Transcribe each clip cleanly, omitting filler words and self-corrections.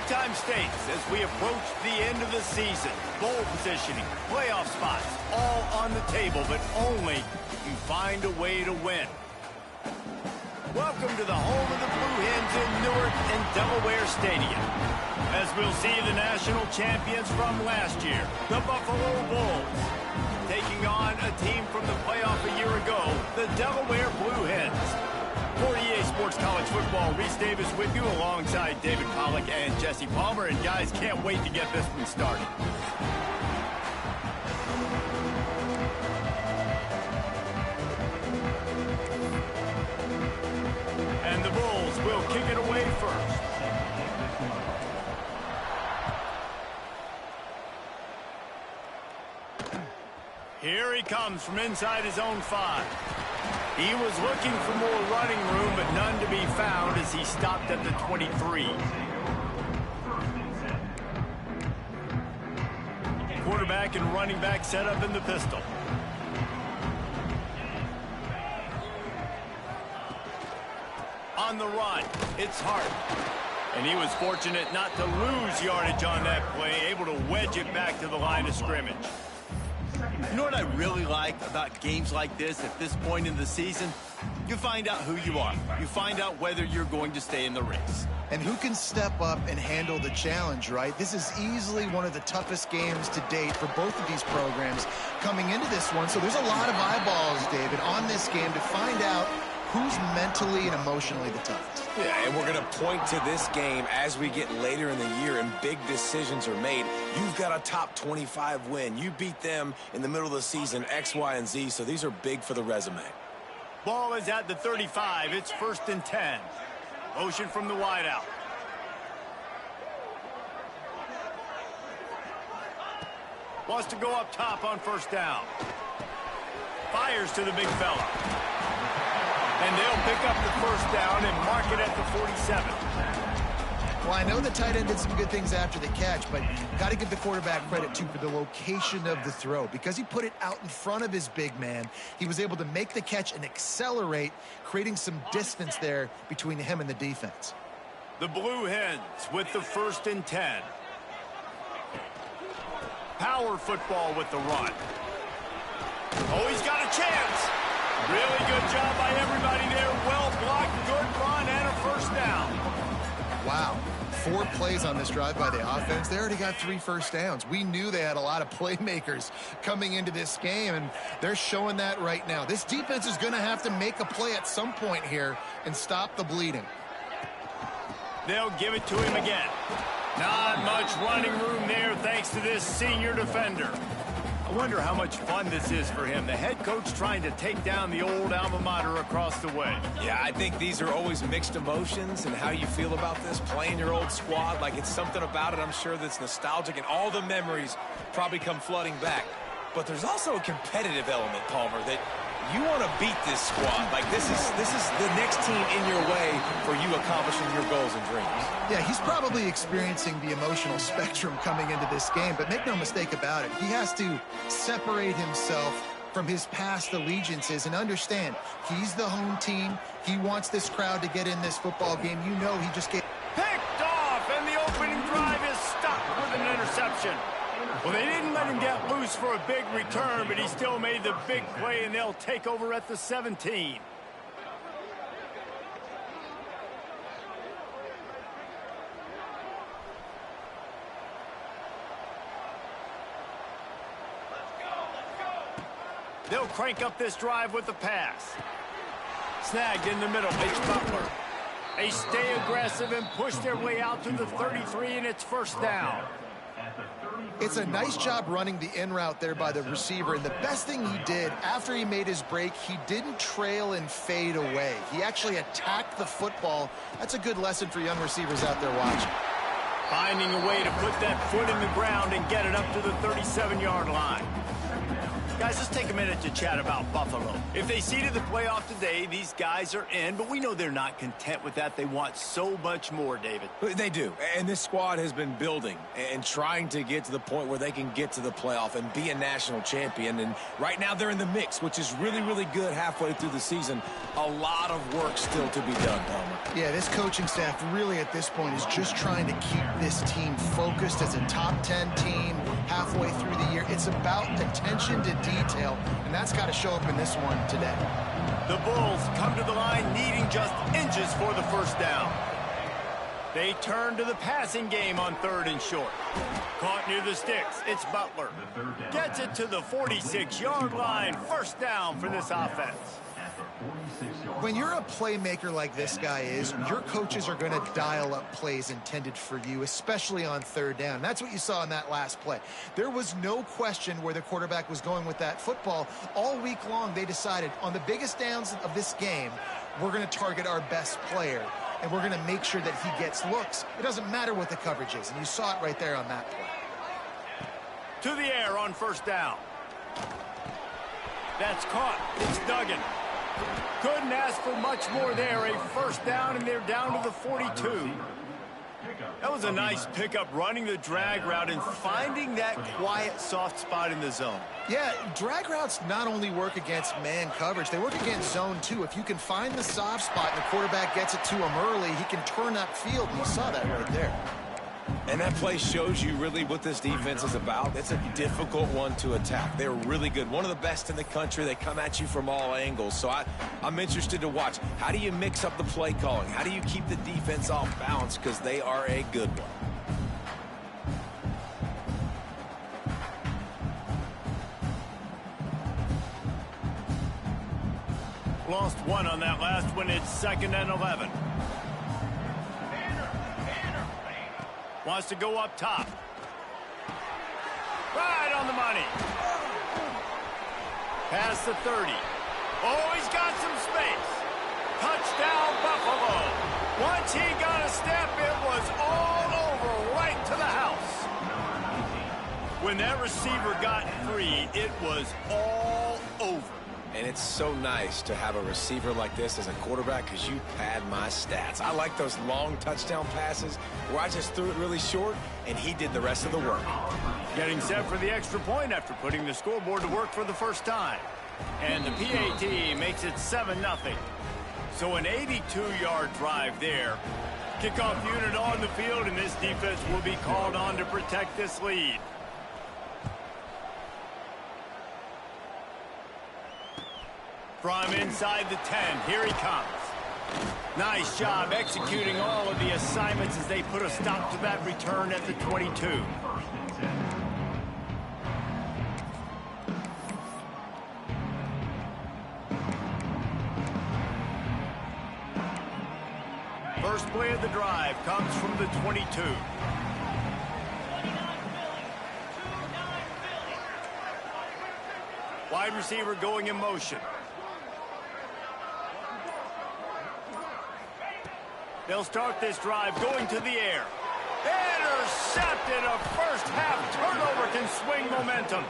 Big-time stakes as we approach the end of the season. Bowl positioning, playoff spots, all on the table, but only if you find a way to win. Welcome to the home of the Blue Hens in Newark and Delaware Stadium. As we'll see the national champions from last year, the Buffalo Bulls, taking on a team from the playoff a year ago, the Delaware Blue Hens. For EA Sports College Football, Reese Davis with you alongside David Pollack and Jesse Palmer. And guys, can't wait to get this one started. And the Bulls will kick it away first. Here he comes from inside his own 5. He was looking for more running room, but none to be found as he stopped at the 23. Quarterback and running back set up in the pistol. On the run, it's Hart. And he was fortunate not to lose yardage on that play, able to wedge it back to the line of scrimmage. You know what I really like about games like this at this point in the season? You find out who you are. You find out whether you're going to stay in the race. And who can step up and handle the challenge, right? This is easily one of the toughest games to date for both of these programs coming into this one. So there's a lot of eyeballs, David, on this game to find out who's mentally and emotionally the toughest. Yeah, and we're going to point to this game as we get later in the year and big decisions are made. You've got a top 25 win. You beat them in the middle of the season, X, Y, and Z, so these are big for the resume. Ball is at the 35. It's 1st and 10. Motion from the wideout. Wants to go up top on 1st down. Fires to the big fella. And they'll pick up the 1st down and mark it at the 47. Well, I know the tight end did some good things after the catch, but got to give the quarterback credit, too, for the location of the throw. Because he put it out in front of his big man, he was able to make the catch and accelerate, creating some distance there between him and the defense. The Blue Hens with the 1st and 10. Power football with the run. Oh, he's got a chance. Really good job by everybody there. Well blocked, good run, and a 1st down. Wow. 4 plays on this drive by the offense. They already got 3 first downs. We knew they had a lot of playmakers coming into this game, and they're showing that right now. This defense is going to have to make a play at some point here and stop the bleeding. They'll give it to him again. Not much running room there thanks to this senior defender. I wonder how much fun this is for him. The head coach trying to take down the old alma mater across the way. Yeah, I think these are always mixed emotions and how you feel about this, playing your old squad. Like, it's something about it, I'm sure, that's nostalgic, and all the memories probably come flooding back. But there's also a competitive element, Palmer, that you want to beat this squad. Like, this is the next team in your way for you accomplishing your goals and dreams. Yeah, he's probably experiencing the emotional spectrum coming into this game, but make no mistake about it, he has to separate himself from his past allegiances and understand he's the home team. He wants this crowd to get in this football game. You know he just get picked off, and the opening drive is stuck with an interception. Well, they didn't let him get loose for a big return, but he still made the big play, and they'll take over at the 17. They'll crank up this drive with the pass. Snagged in the middle, H. Butler. They stay aggressive and push their way out to the 33, and it's 1st down. It's a nice job running the in route there by the receiver, and the best thing he did after he made his break, he didn't trail and fade away. He actually attacked the football. That's a good lesson for young receivers out there watching. Finding a way to put that foot in the ground and get it up to the 37-yard line. Guys, let's take a minute to chat about Buffalo. If they seeded the playoff today, these guys are in, but we know they're not content with that. They want so much more, David. They do, and this squad has been building and trying to get to the point where they can get to the playoff and be a national champion. And right now they're in the mix, which is really, really good halfway through the season. A lot of work still to be done, Palmer. Yeah, this coaching staff really at this point is just trying to keep this team focused as a top 10 team halfway through the year. It's about attention to detail, and that's got to show up in this one today. The Bulls come to the line needing just inches for the first down. They turn to the passing game on 3rd and short. Caught near the sticks, it's Butler. Gets it to the 46-yard line. First down for this offense. When you're a playmaker like this guy is, your coaches are going to dial up plays intended for you, especially on 3rd down. That's what you saw in that last play. There was no question where the quarterback was going with that football. All week long, they decided on the biggest downs of this game, we're going to target our best player, and we're going to make sure that he gets looks. It doesn't matter what the coverage is, and you saw it right there on that play. To the air on 1st down. That's caught. It's Duggan. Couldn't ask for much more there. A first down, and they're down to the 42. That was a nice pickup, running the drag route and finding that quiet, soft spot in the zone. Yeah, drag routes not only work against man coverage, they work against zone too. If you can find the soft spot and the quarterback gets it to him early, he can turn that field, and you saw that right there. And that play shows you really what this defense is about. It's a difficult one to attack. They're really good. One of the best in the country. They come at you from all angles. So I'm interested to watch. How do you mix up the play calling? How do you keep the defense off balance? Because they are a good one. Lost one on that last one. It's 2nd and 11. Wants to go up top. Right on the money. Past the 30. Oh, he's got some space. Touchdown, Buffalo. Once he got a step, it was all over, right to the house. When that receiver got free, it was all over. And it's so nice to have a receiver like this as a quarterback because you pad my stats. I like those long touchdown passes where I just threw it really short and he did the rest of the work. Getting set for the extra point after putting the scoreboard to work for the first time. And the PAT makes it 7-0. So an 82-yard drive there. Kickoff unit on the field, and this defense will be called on to protect this lead. From inside the 10, here he comes. Nice job executing all of the assignments as they put a stop to that return at the 22. First play of the drive comes from the 22. Wide receiver going in motion. They'll start this drive going to the air. Intercepted. A first half turnover can swing momentum.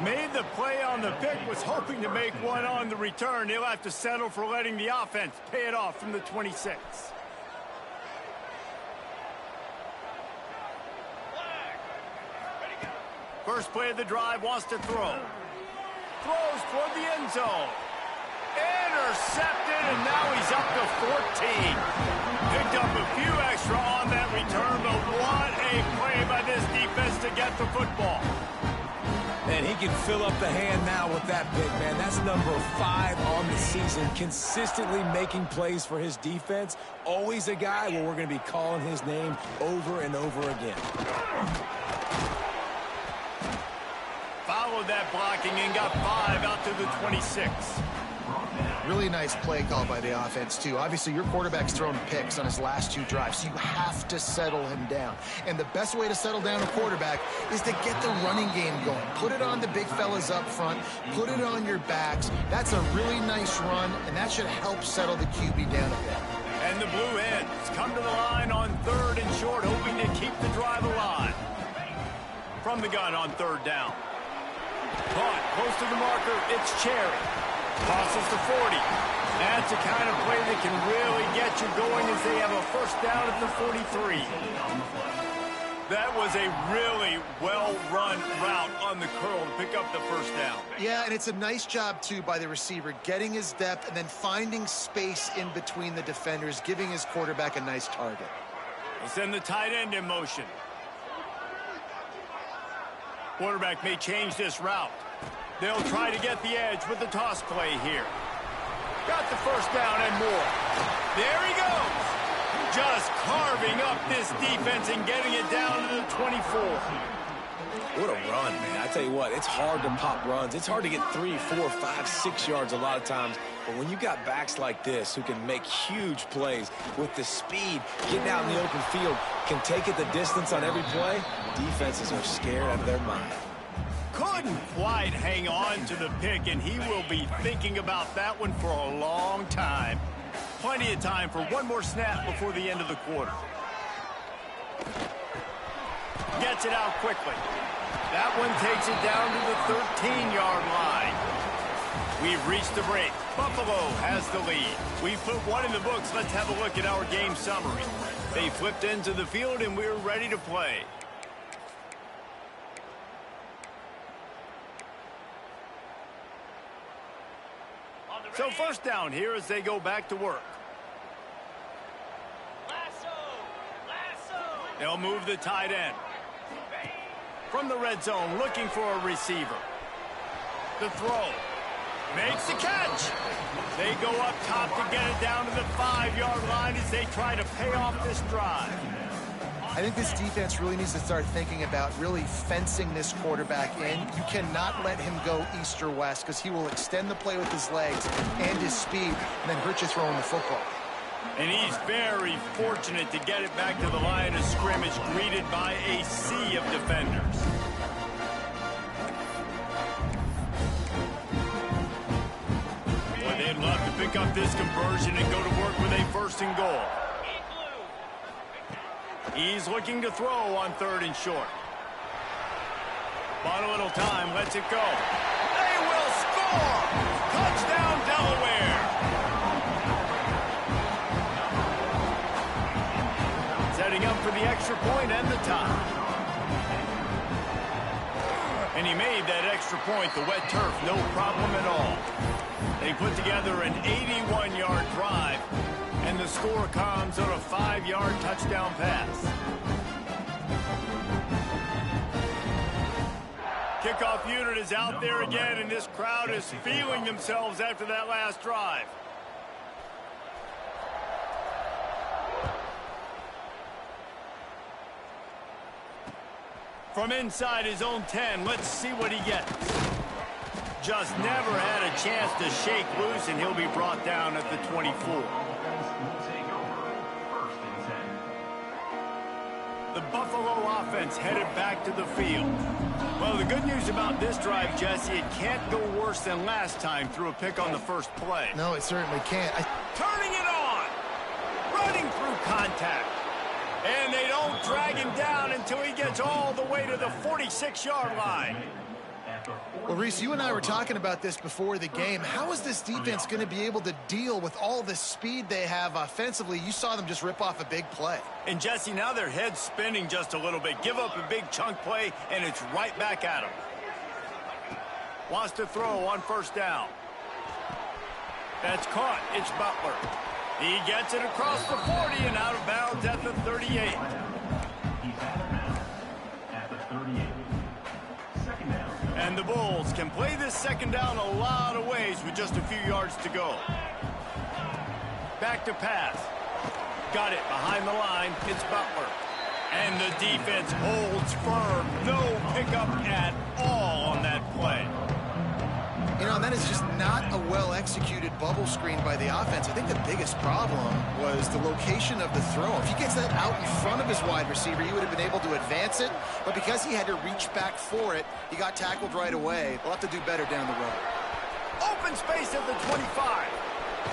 Made the play on the pick, was hoping to make one on the return. He'll have to settle for letting the offense pay it off from the 26. First play of the drive, wants to throw. Throws toward the end zone. Intercepted, and now he's up to 14. Picked up a few extra on that return, but what a play by this defense to get the football. And he can fill up the hand now with that big man. That's number 5 on the season, consistently making plays for his defense. Always a guy where we're going to be calling his name over and over again. Followed that blocking and got 5 out to the 26. Really nice play call by the offense, too. Obviously, your quarterback's thrown picks on his last 2 drives, so you have to settle him down. And the best way to settle down a quarterback is to get the running game going. Put it on the big fellas up front. Put it on your backs. That's a really nice run, and that should help settle the QB down a bit. And the Blue Hens come to the line on 3rd and short, hoping to keep the drive alive. From the gun on 3rd down. Caught close to the marker, it's Cherry. Crosses the 40. That's the kind of play that can really get you going as they have a first down at the 43. That was a really well-run route on the curl to pick up the first down. Yeah, and it's a nice job, too, by the receiver, getting his depth and then finding space in between the defenders, giving his quarterback a nice target. We'll send the tight end in motion. Quarterback may change this route. They'll try to get the edge with the toss play here. Got the first down and more. There he goes. Just carving up this defense and getting it down to the 24. What a run, man. I tell you what, it's hard to pop runs. It's hard to get 3, 4, 5, 6 yards a lot of times. But when you got backs like this who can make huge plays with the speed, getting out in the open field, can take it the distance on every play, defenses are scared out of their mind. Couldn't quite hang on to the pick, and he will be thinking about that one for a long time. Plenty of time for one more snap before the end of the quarter. Gets it out quickly. That one takes it down to the 13-yard line. We've reached the break. Buffalo has the lead. We've put one in the books. Let's have a look at our game summary. They flipped into the field, and we're ready to play. So first down here as they go back to work. They'll move the tight end. From the red zone, looking for a receiver. The throw. Makes the catch. They go up top to get it down to the 5-yard line as they try to pay off this drive. I think this defense really needs to start thinking about really fencing this quarterback in. You cannot let him go east or west because he will extend the play with his legs and his speed and then hurt you throwing the football. And he's very fortunate to get it back to the line of scrimmage, greeted by a sea of defenders. Boy, they'd love to pick up this conversion and go to work with a 1st and goal. He's looking to throw on 3rd and short. Bought a little time, lets it go. They will score! Touchdown, Delaware! Setting up for the extra point and the tie. And he made that extra point, the wet turf, no problem at all. They put together an 81-yard drive. And the score comes on a 5-yard touchdown pass. Kickoff unit is out there again, and this crowd is feeling themselves after that last drive. From inside his own 10, let's see what he gets. Just never had a chance to shake loose, and he'll be brought down at the 24. The Buffalo offense headed back to the field. Well, the good news about this drive, Jesse, it can't go worse than last time through a pick on the first play. No, it certainly can't. Turning it on. Running through contact. And they don't drag him down until he gets all the way to the 46-yard line. Well, Reese, you and I were talking about this before the game. How is this defense going to be able to deal with all the speed they have offensively? You saw them just rip off a big play. And, Jesse, now their head's spinning just a little bit. Give up a big chunk play, and it's right back at them. Wants to throw on 1st down. That's caught. It's Butler. He gets it across the 40 and out of bounds at the 38. And the Bulls can play this 2nd down a lot of ways with just a few yards to go. Back to pass. Got it behind the line. It's Butler. And the defense holds firm. No pickup at all on that play. You know, that is just not a well-executed bubble screen by the offense. I think the biggest problem was the location of the throw. If he gets that out in front of his wide receiver, he would have been able to advance it. But because he had to reach back for it, he got tackled right away. We'll have to do better down the road. Open space at the 25.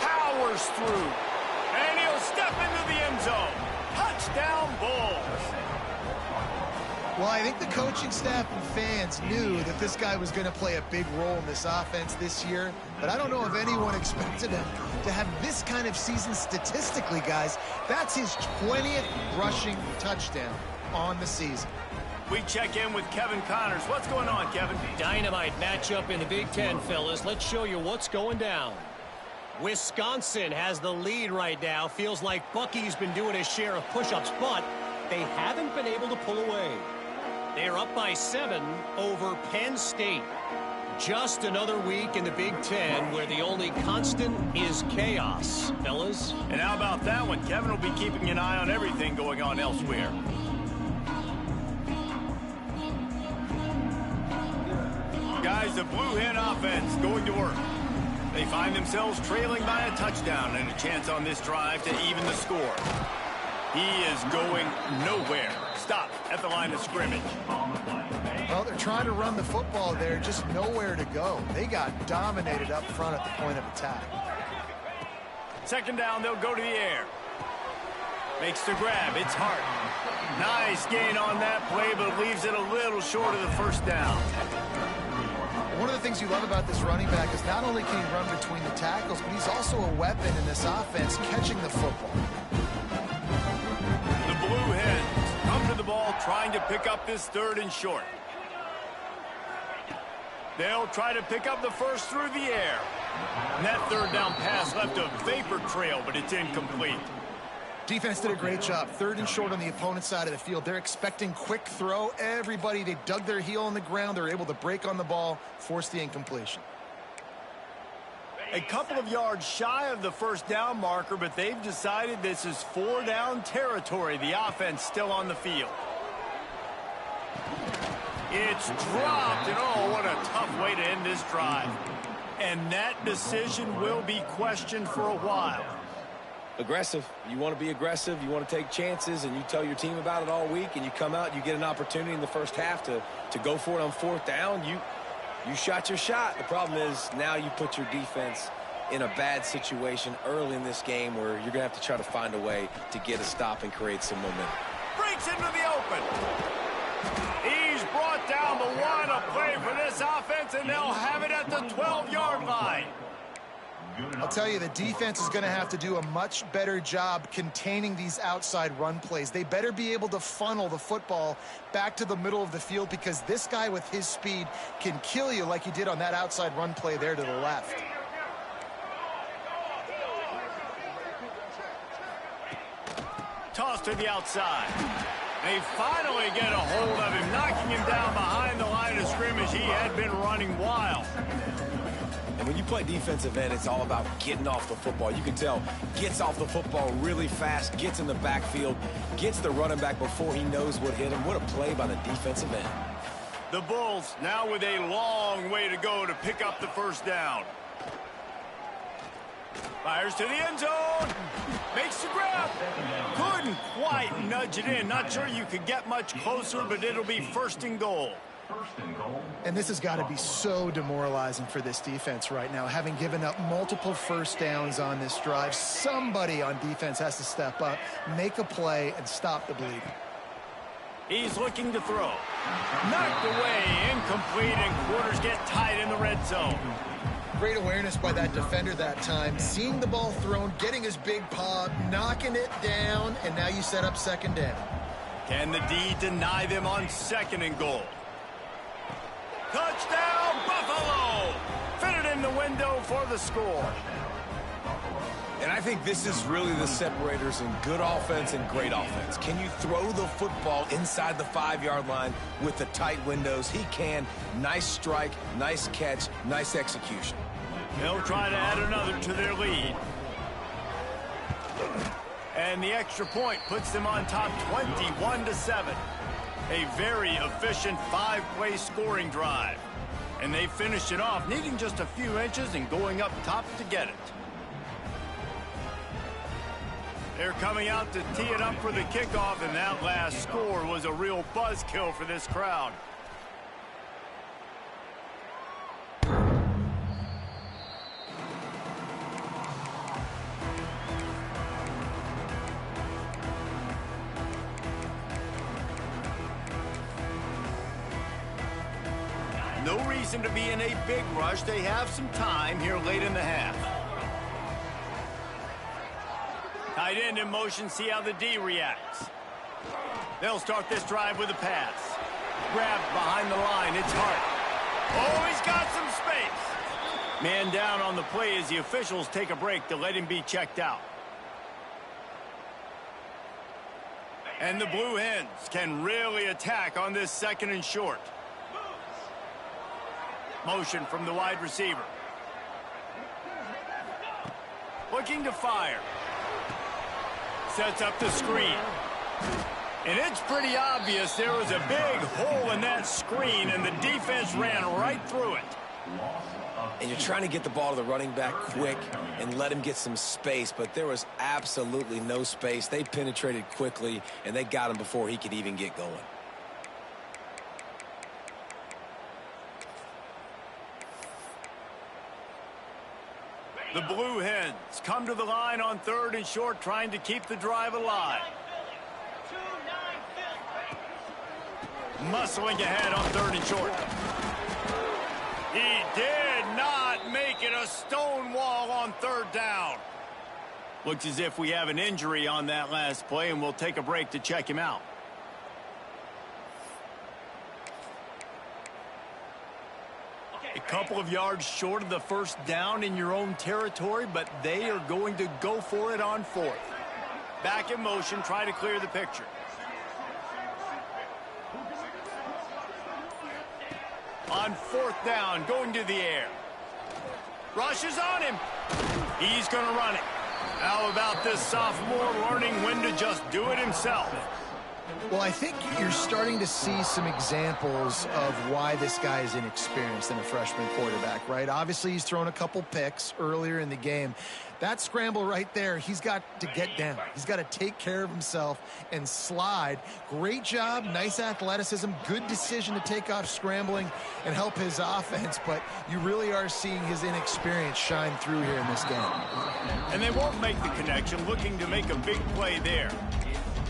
Powers through. And he'll step into the end zone. Touchdown, Bulls. Well, I think the coaching staff and fans knew that this guy was going to play a big role in this offense this year, but I don't know if anyone expected him to have this kind of season statistically, guys. That's his 20th rushing touchdown on the season. We check in with Kevin Connors. What's going on, Kevin? Dynamite matchup in the Big Ten, fellas. Let's show you what's going down. Wisconsin has the lead right now. Feels like Bucky's been doing his share of push-ups, but they haven't been able to pull away. They are up by 7 over Penn State. Just another week in the Big Ten where the only constant is chaos, fellas. And how about that one? Kevin will be keeping an eye on everything going on elsewhere. Guys, the Blue Hen offense going to work. They find themselves trailing by a touchdown and a chance on this drive to even the score. He is going nowhere. Stop at the line of scrimmage. Well, they're trying to run the football there, just nowhere to go. They got dominated up front at the point of attack. Second down, they'll go to the air. Makes the grab. It's Hart. Nice gain on that play, but leaves it a little short of the first down. One of the things you love about this running back is not only can he run between the tackles, but he's also a weapon in this offense catching the football. The Blue Hens come to the ball trying to pick up this 3rd and short. They'll try to pick up the first through the air. And that 3rd down pass left a vapor trail, but it's incomplete. Defense did a great job. 3rd and short on the opponent's side of the field. They're expecting quick throw. Everybody, they dug their heel on the ground. They're able to break on the ball, force the incompletion. A couple of yards shy of the first down marker, but they've decided this is 4-down territory. The offense still on the field. It's dropped, and oh, what a tough way to end this drive. And that decision will be questioned for a while. Aggressive. You want to be aggressive. You want to take chances, and you tell your team about it all week, and you come out, you get an opportunity in the first half to go for it on 4th down. You shot your shot. The problem is now you put your defense in a bad situation early in this game where you're going to have to try to find a way to get a stop and create some momentum. Breaks into the open. He's brought down, but what a play for this offense, and they'll have it at the 12-yard line. I'll tell you, the defense is going to have to do a much better job containing these outside run plays. They better be able to funnel the football back to the middle of the field because this guy with his speed can kill you like he did on that outside run play there to the left. Toss to the outside. They finally get a hold of him, knocking him down behind the line of scrimmage. He had been running wild. And when you play defensive end, it's all about getting off the football. You can tell, gets off the football really fast, gets in the backfield, gets the running back before he knows what hit him. What a play by the defensive end. The Bulls now with a long way to go to pick up the first down. Fires to the end zone. Makes the grab. Couldn't quite nudge it in. Not sure you could get much closer, but it'll be 1st and goal. And this has got to be so demoralizing for this defense right now, having given up multiple first downs on this drive. Somebody on defense has to step up, make a play, and stop the bleeding. He's looking to throw. Knocked away, incomplete, and quarters get tight in the red zone. Great awareness by that defender that time. Seeing the ball thrown, getting his big paw, knocking it down, and now you set up 2nd down. Can the D deny them on 2nd and goal? Touchdown, Buffalo! Fitted in the window for the score. And I think this is really the separators in good offense and great offense. Can you throw the football inside the 5-yard line with the tight windows? He can. Nice strike, nice catch, nice execution. They'll try to add another to their lead. And the extra point puts them on top 21-7. A very efficient 5-play scoring drive. And they finished it off, needing just a few inches and going up top to get it. They're coming out to tee it up for the kickoff, and that last score was a real buzzkill for this crowd. reason to be in a big rush. They have some time here late in the half. Tight end in motion, see how the D reacts. They'll start this drive with a pass. Grabbed behind the line, it's Hart. Oh, he's got some space. Man down on the play as the officials take a break to let him be checked out. And the Blue Hens can really attack on this 2nd and short. Motion from the wide receiver. Looking to fire. Sets up the screen. And it's pretty obvious there was a big hole in that screen, and the defense ran right through it. And you're trying to get the ball to the running back quick and let him get some space, but there was absolutely no space. They penetrated quickly, and they got him before he could even get going. The Blue Hens come to the line on 3rd and short, trying to keep the drive alive. Muscling ahead on 3rd and short. He did not make it a stone wall on 3rd down. Looks as if we have an injury on that last play, and we'll take a break to check him out. A couple of yards short of the 1st down in your own territory, but they are going to go for it on 4th. Back in motion, try to clear the picture. On 4th down, going to the air. Rushes on him. He's going to run it. How about this sophomore learning when to just do it himself? Well, I think you're starting to see some examples of why this guy is inexperienced in a freshman quarterback, right? Obviously, he's thrown a couple picks earlier in the game. That scramble right there, he's got to get down. He's got to take care of himself and slide. Great job, nice athleticism, good decision to take off scrambling and help his offense, but you really are seeing his inexperience shine through here in this game. And they won't make the connection, looking to make a big play there.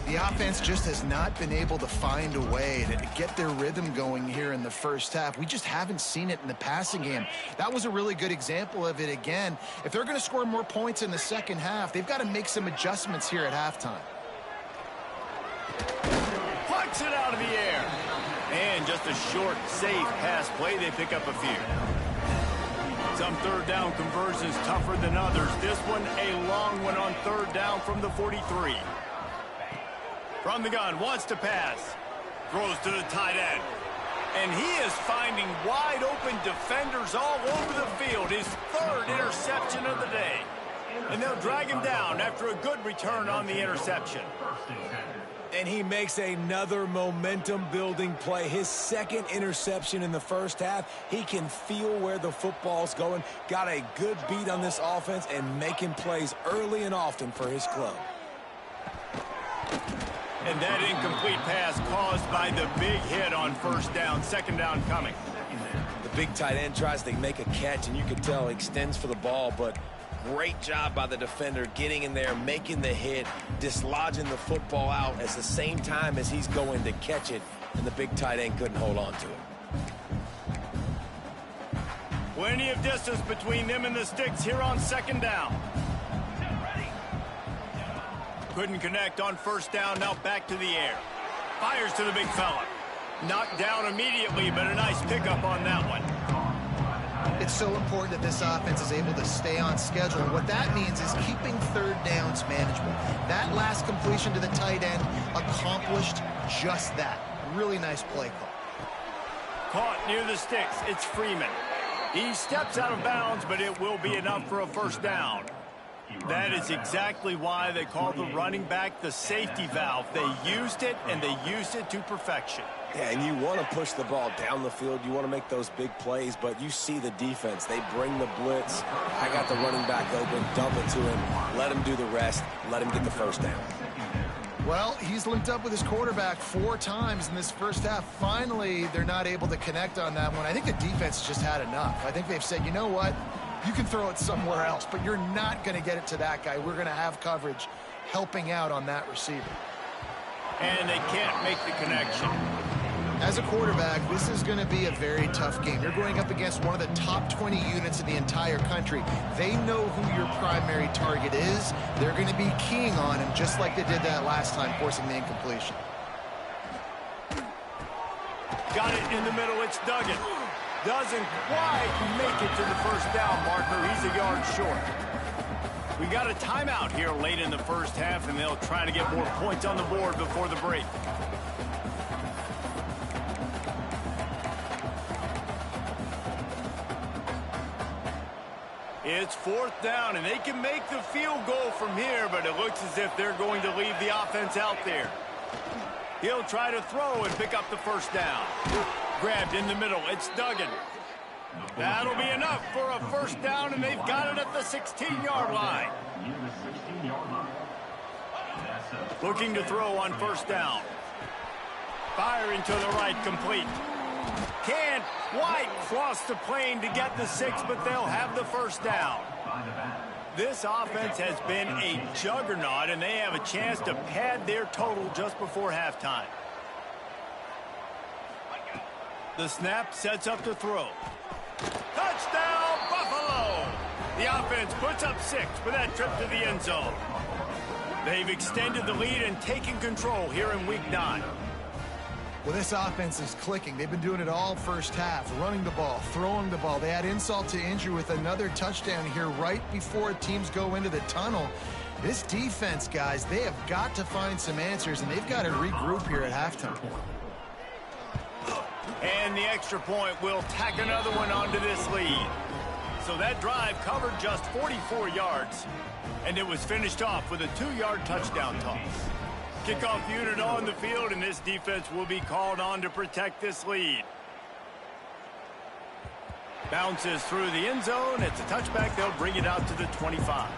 The offense just has not been able to find a way to get their rhythm going here in the 1st half. We just haven't seen it in the passing game. That was a really good example of it again. If they're going to score more points in the 2nd half, they've got to make some adjustments here at halftime. Plucks it out of the air. And just a short, safe pass play. They pick up a few. Some 3rd down conversions tougher than others. This one a long one on 3rd down from the 43. From the gun, wants to pass. Throws to the tight end. And he is finding wide open defenders all over the field. His 3rd interception of the day. And they'll drag him down after a good return on the interception. And he makes another momentum-building play. His 2nd interception in the 1st half. He can feel where the football's going. Got a good beat on this offense and making plays early and often for his club. And that incomplete pass caused by the big hit on 1st down, 2nd down coming. The big tight end tries to make a catch, and you can tell he extends for the ball, but great job by the defender getting in there, making the hit, dislodging the football out at the same time as he's going to catch it, and the big tight end couldn't hold on to it. Plenty of distance between them and the sticks here on 2nd down. Couldn't connect on 1st down, now back to the air. Fires to the big fella. Knocked down immediately, but a nice pickup on that one. It's so important that this offense is able to stay on schedule. And what that means is keeping 3rd downs manageable. That last completion to the tight end accomplished just that. Really nice play call. Caught near the sticks. It's Freeman. He steps out of bounds, but it will be enough for a 1st down. That is exactly why they call the running back the safety valve. They used it, and they used it to perfection. Yeah, and you want to push the ball down the field. You want to make those big plays, but you see the defense. They bring the blitz. I got the running back open, dump it to him, let him do the rest, let him get the 1st down. Well, he's linked up with his quarterback 4 times in this 1st half. Finally, they're not able to connect on that one. I think the defense just had enough. I think they've said, you know what? You can throw it somewhere else, but you're not going to get it to that guy. We're going to have coverage helping out on that receiver. And they can't make the connection. As a quarterback, this is going to be a very tough game. You're going up against one of the top 20 units in the entire country. They know who your primary target is. They're going to be keying on him just like they did that last time, forcing the incompletion. Got it in the middle. It's Duggan. Doesn't quite make it to the first down marker. He's a yard short. We got a timeout here late in the first half, and they'll try to get more points on the board before the break. It's fourth down, and they can make the field goal from here, but it looks as if they're going to leave the offense out there. He'll try to throw and pick up the first down. Grabbed in the middle. It's Duggan. That'll be enough for a first down, and they've got it at the 16-yard line. Looking to throw on first down. Firing to the right, complete. Can't quite cross the plane to get the 6, but they'll have the first down. This offense has been a juggernaut, and they have a chance to pad their total just before halftime. The snap sets up the throw. Touchdown, Buffalo! The offense puts up 6 for that trip to the end zone. They've extended the lead and taken control here in Week 9. Well, this offense is clicking. They've been doing it all first half, running the ball, throwing the ball. They add insult to injury with another touchdown here right before teams go into the tunnel. This defense, guys, they have got to find some answers, and they've got to regroup here at halftime. And the extra point will tack another one onto this lead. So that drive covered just 44 yards, and it was finished off with a 2-yard touchdown toss. Kickoff unit on the field, and this defense will be called on to protect this lead. Bounces through the end zone. It's a touchback. They'll bring it out to the 25.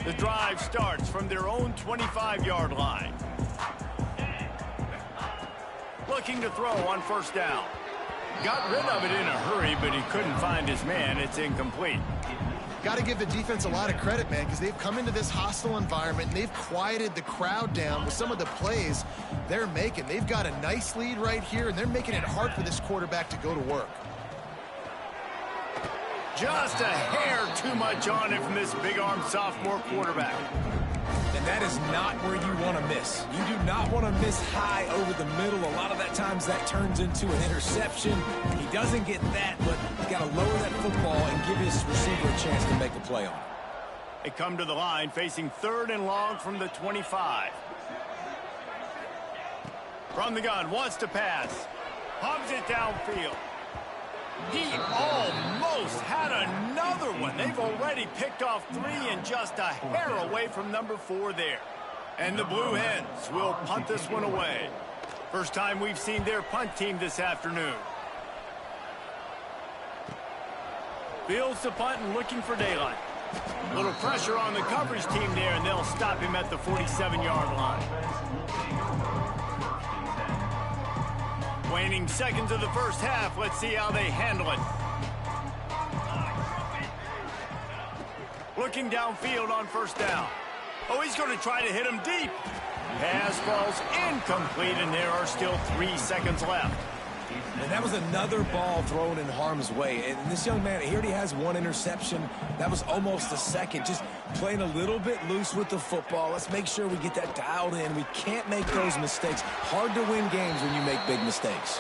The drive starts from their own 25-yard line. Looking to throw on first down. Got rid of it in a hurry, but he couldn't find his man. It's incomplete. Got to give the defense a lot of credit, man, because they've come into this hostile environment, and they've quieted the crowd down with some of the plays they're making. They've got a nice lead right here, and they're making it hard for this quarterback to go to work. Just a hair too much on it from this big-arm sophomore quarterback. And that is not where you want to miss. You do not want to miss high over the middle. A lot of that times that turns into an interception. He doesn't get that, but he's got to lower that football and give his receiver a chance to make a play on it. They come to the line facing 3rd and long from the 25. From the gun, wants to pass. Hubs it downfield. He almost had another one. They've already picked off 3 and just a hair away from number 4 there. And the Blue Hens will punt this one away. First time we've seen their punt team this afternoon. Fields the punt and looking for daylight. A little pressure on the coverage team there, and they'll stop him at the 47-yard line. Waning seconds of the first half. Let's see how they handle it. Looking downfield on first down. Oh, he's going to try to hit him deep. Pass falls incomplete, and there are still 3 seconds left. And that was another ball thrown in harm's way. And this young man, he already has 1 interception. That was almost a second. Just playing a little bit loose with the football. Let's make sure we get that dialed in. We can't make those mistakes. Hard to win games when you make big mistakes.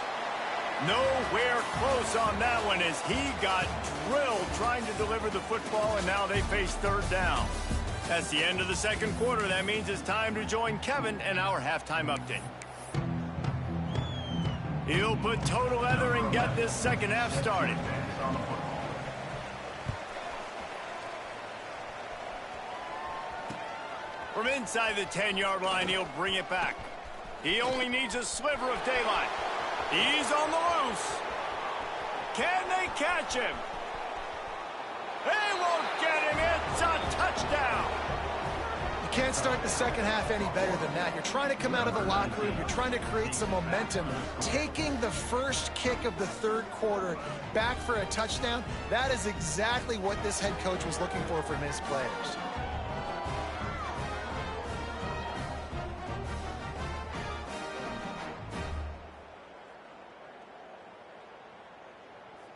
Nowhere close on that one as he got drilled trying to deliver the football, and now they face 3rd down. That's the end of the second quarter. That means it's time to join Kevin and our halftime update. He'll put total leather and get this second half started. From inside the 10-yard line, he'll bring it back. He only needs a sliver of daylight. He's on the loose. Can they catch him? They won't get him. It's a touchdown. You can't start the second half any better than that. You're trying to come out of the locker room. You're trying to create some momentum. Taking the first kick of the 3rd quarter back for a touchdown, that is exactly what this head coach was looking for from his players.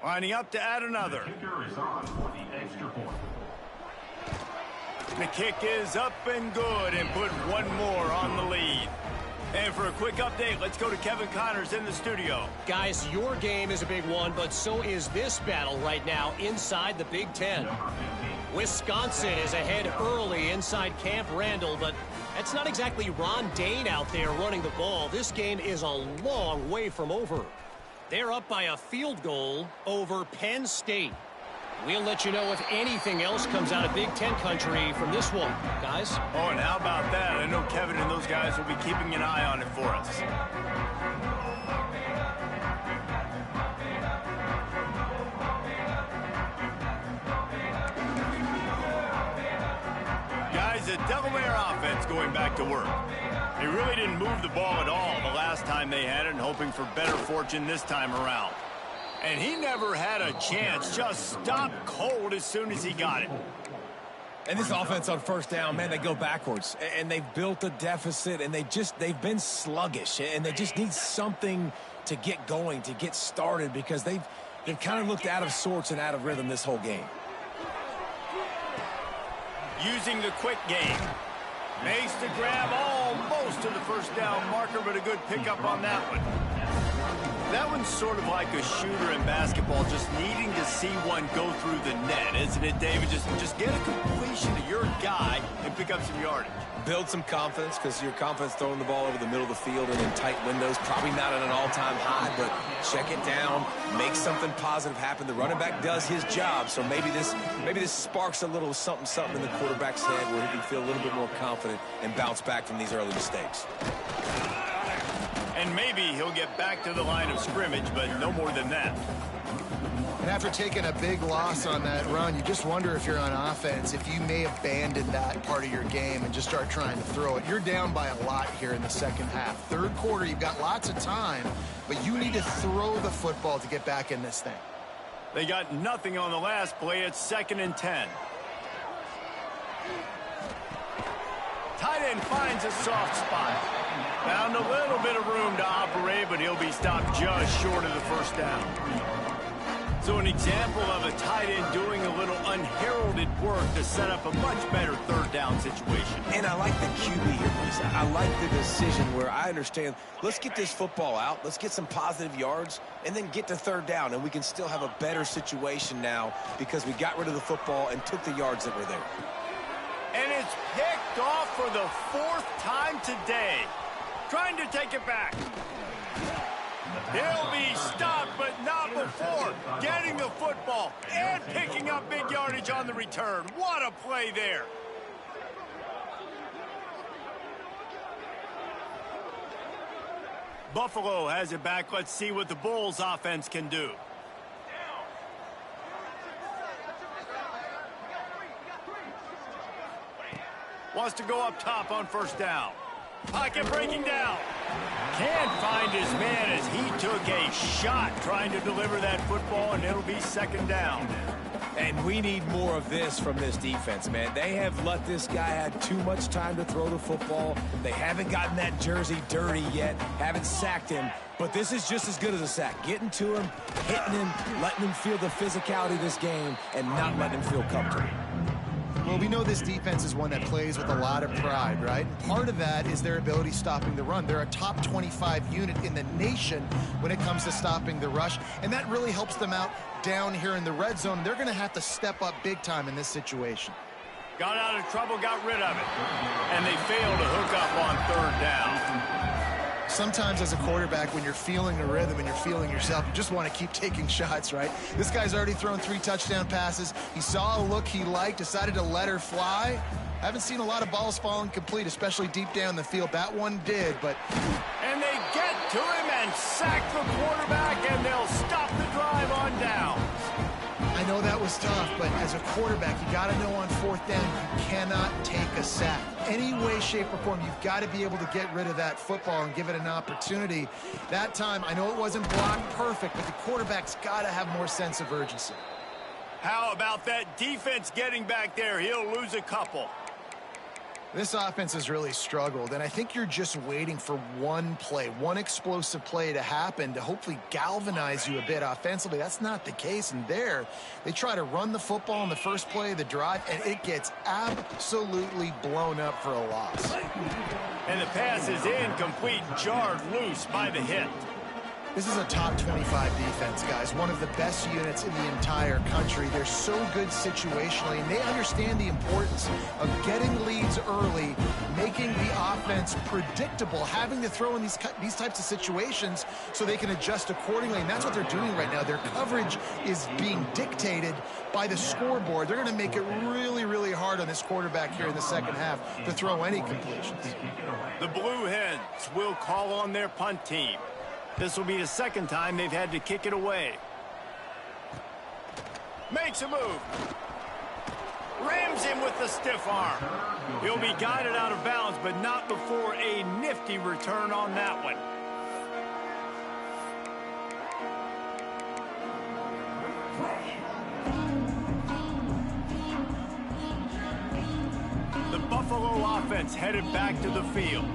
Lining up to add another. The kick is up and good and put one more on the lead. And for a quick update, let's go to Kevin Connors in the studio. Guys, your game is a big one, but so is this battle right now inside the Big Ten. Wisconsin is ahead early inside Camp Randall, but that's not exactly Ron Dayne out there running the ball. This game is a long way from over. They're up by a field goal over Penn State. We'll let you know if anything else comes out of Big Ten country from this one, guys. Oh, and how about that? I know Kevin and those guys will be keeping an eye on it for us. Guys, the Delaware offense going back to work. They really didn't move the ball at all the last time they had it, and hoping for better fortune this time around. And he never had a chance, just stopped cold as soon as he got it. And this offense on first down, man, they go backwards. And they've built a deficit, and they've been sluggish. And they just need something to get going, to get started, because they've kind of looked out of sorts and out of rhythm this whole game. Using the quick game. Makes the grab almost to the first down marker, but a good pickup on that one. That one's sort of like a shooter in basketball, just needing to see one go through the net, isn't it, David? Just get a completion to your guy and pick up some yardage. Build some confidence, because your confidence throwing the ball over the middle of the field and in tight windows, probably not at an all-time high, but check it down, make something positive happen. The running back does his job, so maybe this sparks a little something in the quarterback's head where he can feel a little bit more confident and bounce back from these early mistakes. And maybe he'll get back to the line of scrimmage, but no more than that. And after taking a big loss on that run, you just wonder if you're on offense, if you may abandon that part of your game and just start trying to throw it. You're down by a lot here in the second half. Third quarter, you've got lots of time, but you need to throw the football to get back in this thing. They got nothing on the last play. It's 2nd and 10. Tight end finds a soft spot. Found a little bit of room to operate, but he'll be stopped just short of the first down. So an example of a tight end doing a little unheralded work to set up a much better third down situation. And I like the QB here, Lisa. I like the decision where I understand, let's get this football out, let's get some positive yards, and then get to third down, and we can still have a better situation now because we got rid of the football and took the yards that were there. And it's picked off for the 4th time today. Trying to take it back. He'll be stopped, but not before getting the football and picking up big yardage on the return. What a play there. Buffalo has it back. Let's see what the Bulls offense can do. Wants to go up top on first down. Pocket breaking down. Can't find his man as he took a shot trying to deliver that football, and it'll be 2nd down. And we need more of this from this defense, man. They have let this guy have too much time to throw the football. They haven't gotten that jersey dirty yet, haven't sacked him. But this is just as good as a sack. Getting to him, hitting him, letting him feel the physicality of this game, and not letting him feel comfortable. Well, we know this defense is one that plays with a lot of pride, right? Part of that is their ability stopping the run. They're a top 25 unit in the nation when it comes to stopping the rush, and that really helps them out down here in the red zone. They're going to have to step up big time in this situation. Got out of trouble, got rid of it, and they failed to hook up on 3rd down. Sometimes as a quarterback, when you're feeling the rhythm and you're feeling yourself, you just want to keep taking shots, right? This guy's already thrown 3 touchdown passes. He saw a look he liked, decided to let her fly. Haven't seen a lot of balls falling complete, especially deep down the field. That one did, but... And they get to him and sack the quarterback, and they'll stop the drive on down. I know that was tough, but as a quarterback, you got to know on 4th down, you cannot take a sack. Any way, shape, or form, you've got to be able to get rid of that football and give it an opportunity. That time, I know it wasn't blocked perfect, but the quarterback's got to have more sense of urgency. How about that defense getting back there? He'll lose a couple. This offense has really struggled, and I think you're just waiting for one play, one explosive play to happen to hopefully galvanize you a bit offensively. That's not the case, and there, they try to run the football in the first play of the drive, and it gets absolutely blown up for a loss. And the pass is incomplete, jarred loose by the hit. This is a top 25 defense, guys. One of the best units in the entire country. They're so good situationally, and they understand the importance of getting leads early, making the offense predictable, having to throw in these types of situations so they can adjust accordingly, and that's what they're doing right now. Their coverage is being dictated by the scoreboard. They're going to make it really, really hard on this quarterback here in the second half to throw any completions. The Blue Hens will call on their punt team. This will be the second time they've had to kick it away. Makes a move. Rams him with the stiff arm. He'll be guided out of bounds, but not before a nifty return on that one. The Buffalo offense headed back to the field.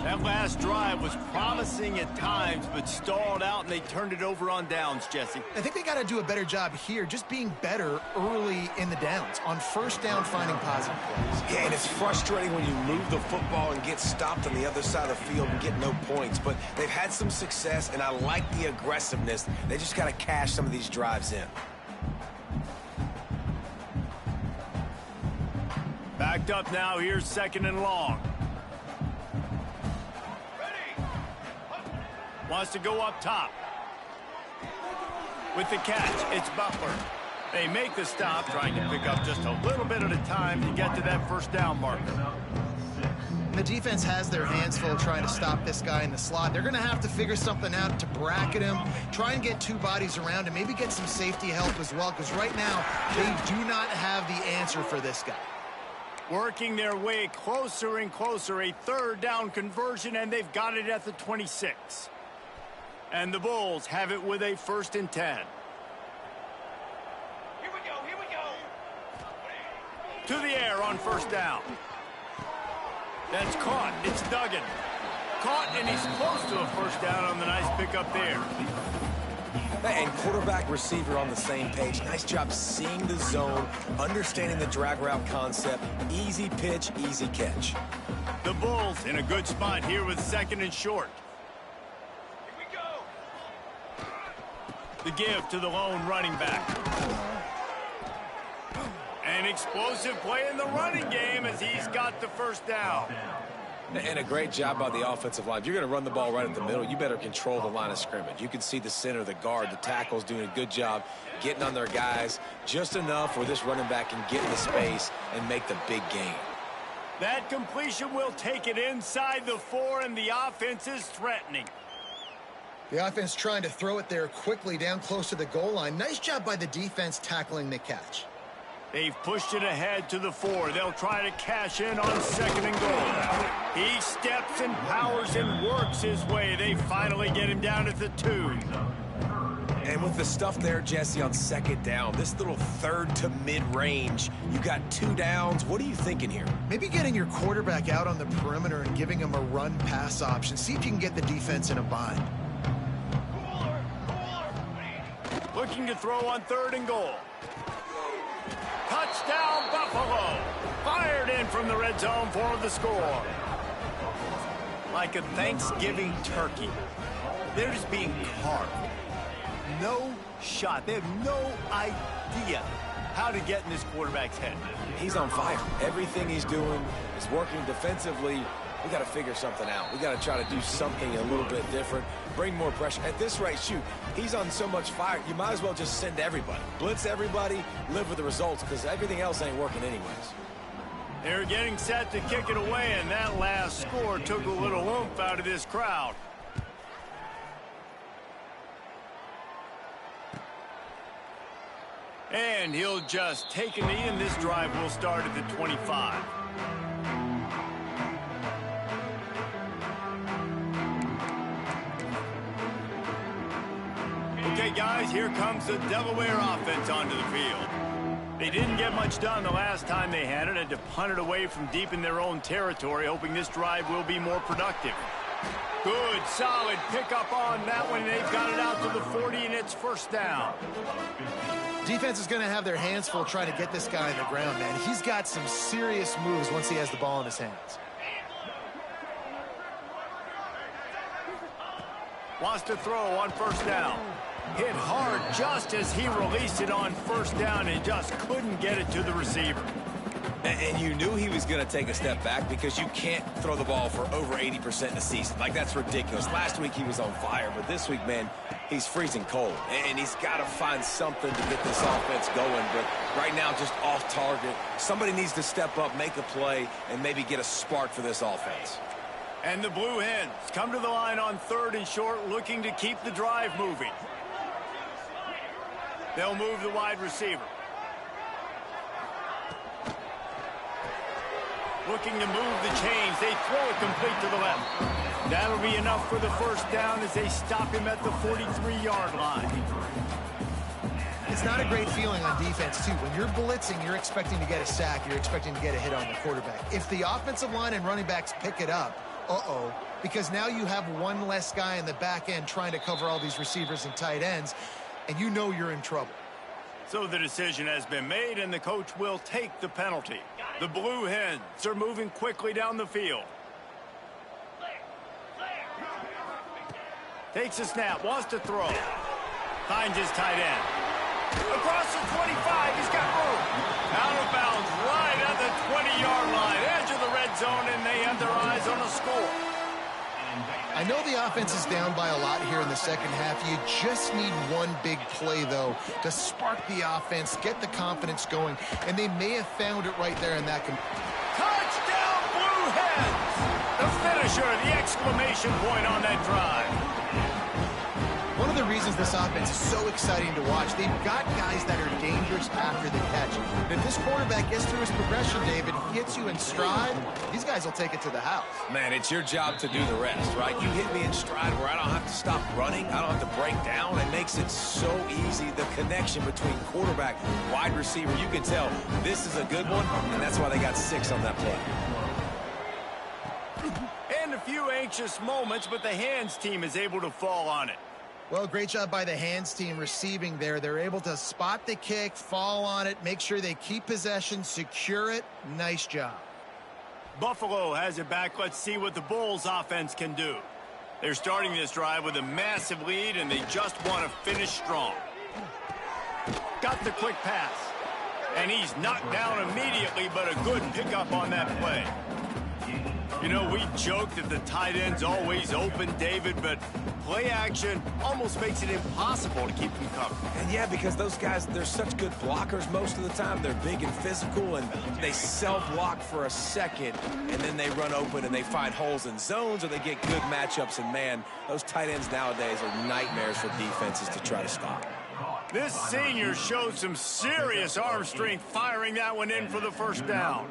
That last drive was promising at times, but stalled out, and they turned it over on downs, Jesse. I think they got to do a better job here, just being better early in the downs, on first down, finding positive plays. Yeah, and it's frustrating when you move the football and get stopped on the other side of the field and get no points, but they've had some success, and I like the aggressiveness. They just got to cash some of these drives in. Backed up now, here's second and long. Wants to go up top. With the catch, it's Butler. They make the stop, trying to pick up just a little bit at a time to get to that first down marker. The defense has their hands full trying to stop this guy in the slot. They're going to have to figure something out to bracket him, try and get two bodies around him, maybe get some safety help as well, because right now they do not have the answer for this guy. Working their way closer and closer, a third down conversion, and they've got it at the 26. And the Bulls have it with a 1st and 10. Here we go. To the air on first down. That's caught. It's Duggan. Caught, and he's close to a first down on the nice pickup there. And quarterback receiver on the same page. Nice job seeing the zone, understanding the drag route concept. Easy pitch, easy catch. The Bulls in a good spot here with second and short. The give to the lone running back. An explosive play in the running game as he's got the first down. And a great job by the offensive line. If you're going to run the ball right at the middle, you better control the line of scrimmage. You can see the center, the guard, the tackles doing a good job getting on their guys just enough where this running back can get in the space and make the big gain. That completion will take it inside the 4, and the offense is threatening. The offense trying to throw it there quickly down close to the goal line. Nice job by the defense tackling the catch. They've pushed it ahead to the 4. They'll try to cash in on second and goal. He steps and powers and works his way. They finally get him down at the 2. And with the stuff there, Jesse, on second down, this little third to mid-range, you got 2 downs. What are you thinking here? Maybe getting your quarterback out on the perimeter and giving him a run-pass option. See if you can get the defense in a bind. Looking to throw on 3rd and goal. Touchdown, Buffalo. Fired in from the red zone for the score. Like a Thanksgiving turkey. They're just being carved. No shot. They have no idea how to get in this quarterback's head. He's on fire. Everything he's doing is working defensively. We got to figure something out. We got to try to do something a little bit different, bring more pressure. At this rate, shoot, he's on so much fire, you might as well just send everybody. Blitz everybody, live with the results, because everything else ain't working anyways. They're getting set to kick it away, and that last score took a little oomph out of this crowd. And he'll just take a knee, and this drive will start at the 25. Okay, guys, here comes the Delaware offense onto the field. They didn't get much done the last time they had it. Had to punt it away from deep in their own territory, hoping this drive will be more productive. Good, solid pickup on that one. They've got it out to the 40, and it's first down. Defense is going to have their hands full trying to get this guy on the ground, man. He's got some serious moves once he has the ball in his hands. Wants to throw on first down. Hit hard just as he released it on first down and just couldn't get it to the receiver. And you knew he was going to take a step back because you can't throw the ball for over 80% in a season. Like, that's ridiculous. Last week he was on fire, but this week, man, he's freezing cold. And he's got to find something to get this offense going. But right now, just off target. Somebody needs to step up, make a play, and maybe get a spark for this offense. And the Blue Hens come to the line on 3rd and short, looking to keep the drive moving. They'll move the wide receiver. Looking to move the chains. They throw it complete to the left. That'll be enough for the first down as they stop him at the 43-yard line. It's not a great feeling on defense, too. When you're blitzing, you're expecting to get a sack. You're expecting to get a hit on the quarterback. If the offensive line and running backs pick it up, because now you have one less guy in the back end trying to cover all these receivers and tight ends, and you know you're in trouble. So the decision has been made, and the coach will take the penalty. The Blue Hens are moving quickly down the field. Takes a snap, wants to throw. Finds his tight end. Across the 25, he's got room. Out of bounds, right at the 20-yard line. Edge of the red zone, and they have their eyes on a score. I know the offense is down by a lot here in the second half. You just need one big play, though, to spark the offense, get the confidence going, and they may have found it right there in that. Touchdown, Blue Hens! The finisher, the exclamation point on that drive. One of the reasons this offense is so exciting to watch, they've got guys that are dangerous after the catch. And if this quarterback gets through his progression, David, gets you in stride, these guys will take it to the house. Man, it's your job to do the rest, right? You hit me in stride where I don't have to stop running. I don't have to break down. It makes it so easy. The connection between quarterback, wide receiver, you can tell this is a good one, and that's why they got 6 on that play. And a few anxious moments, but the Hands team is able to fall on it. Well, great job by the Hands team receiving there. They're able to spot the kick, fall on it, make sure they keep possession, secure it. Nice job. Buffalo has it back. Let's see what the Bulls offense can do. They're starting this drive with a massive lead, and they just want to finish strong. Got the quick pass. And he's knocked down immediately, but a good pickup on that play. You know, we joke that the tight end's always open, David, but play action almost makes it impossible to keep them covered. And yeah, because those guys, they're such good blockers most of the time. They're big and physical, and they self-block for a second, and then they run open and they find holes in zones, or they get good matchups. And, man, those tight ends nowadays are nightmares for defenses to try to stop. This senior showed some serious arm strength firing that one in for the first down.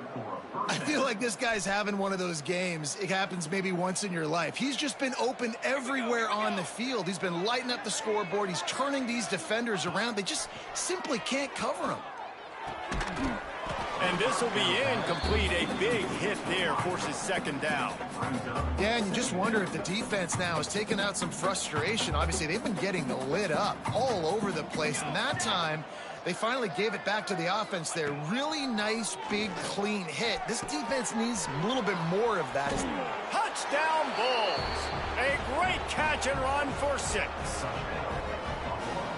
I feel like this guy's having one of those games. It happens maybe once in your life. He's just been open everywhere on the field. He's been lighting up the scoreboard. He's turning these defenders around. They just simply can't cover him. And this will be incomplete. A big hit there forces second down. Yeah, and you just wonder if the defense now is taking out some frustration. Obviously, they've been getting lit up all over the place. And that time, they finally gave it back to the offense there. Really nice, big, clean hit. This defense needs a little bit more of that. Touchdown, Bulls. A great catch and run for 6.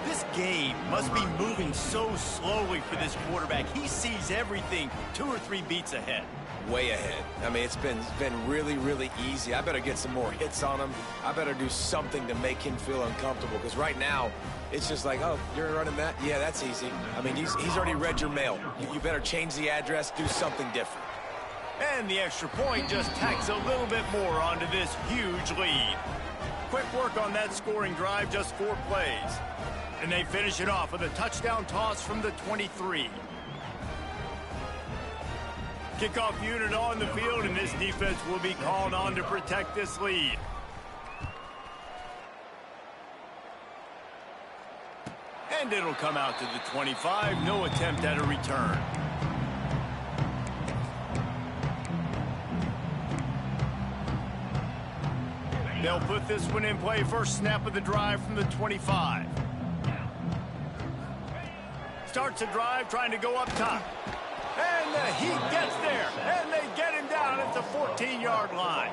This game must be moving so slowly for this quarterback. He sees everything 2 or 3 beats ahead. Way ahead. I mean, it's been really, really easy. I better get some more hits on him. I better do something to make him feel uncomfortable, because right now, it's just like, oh, you're running that? Yeah, that's easy. I mean, he's already read your mail. You better change the address, do something different. And the extra point just tacks a little bit more onto this huge lead. Quick work on that scoring drive, just 4 plays. And they finish it off with a touchdown toss from the 23. Kickoff unit on the field, and this defense will be called on to protect this lead. And it'll come out to the 25. No attempt at a return. They'll put this one in play. First snap of the drive from the 25. Starts a drive trying to go up top. And the Heat gets there. And they get him down at the 14-yard line.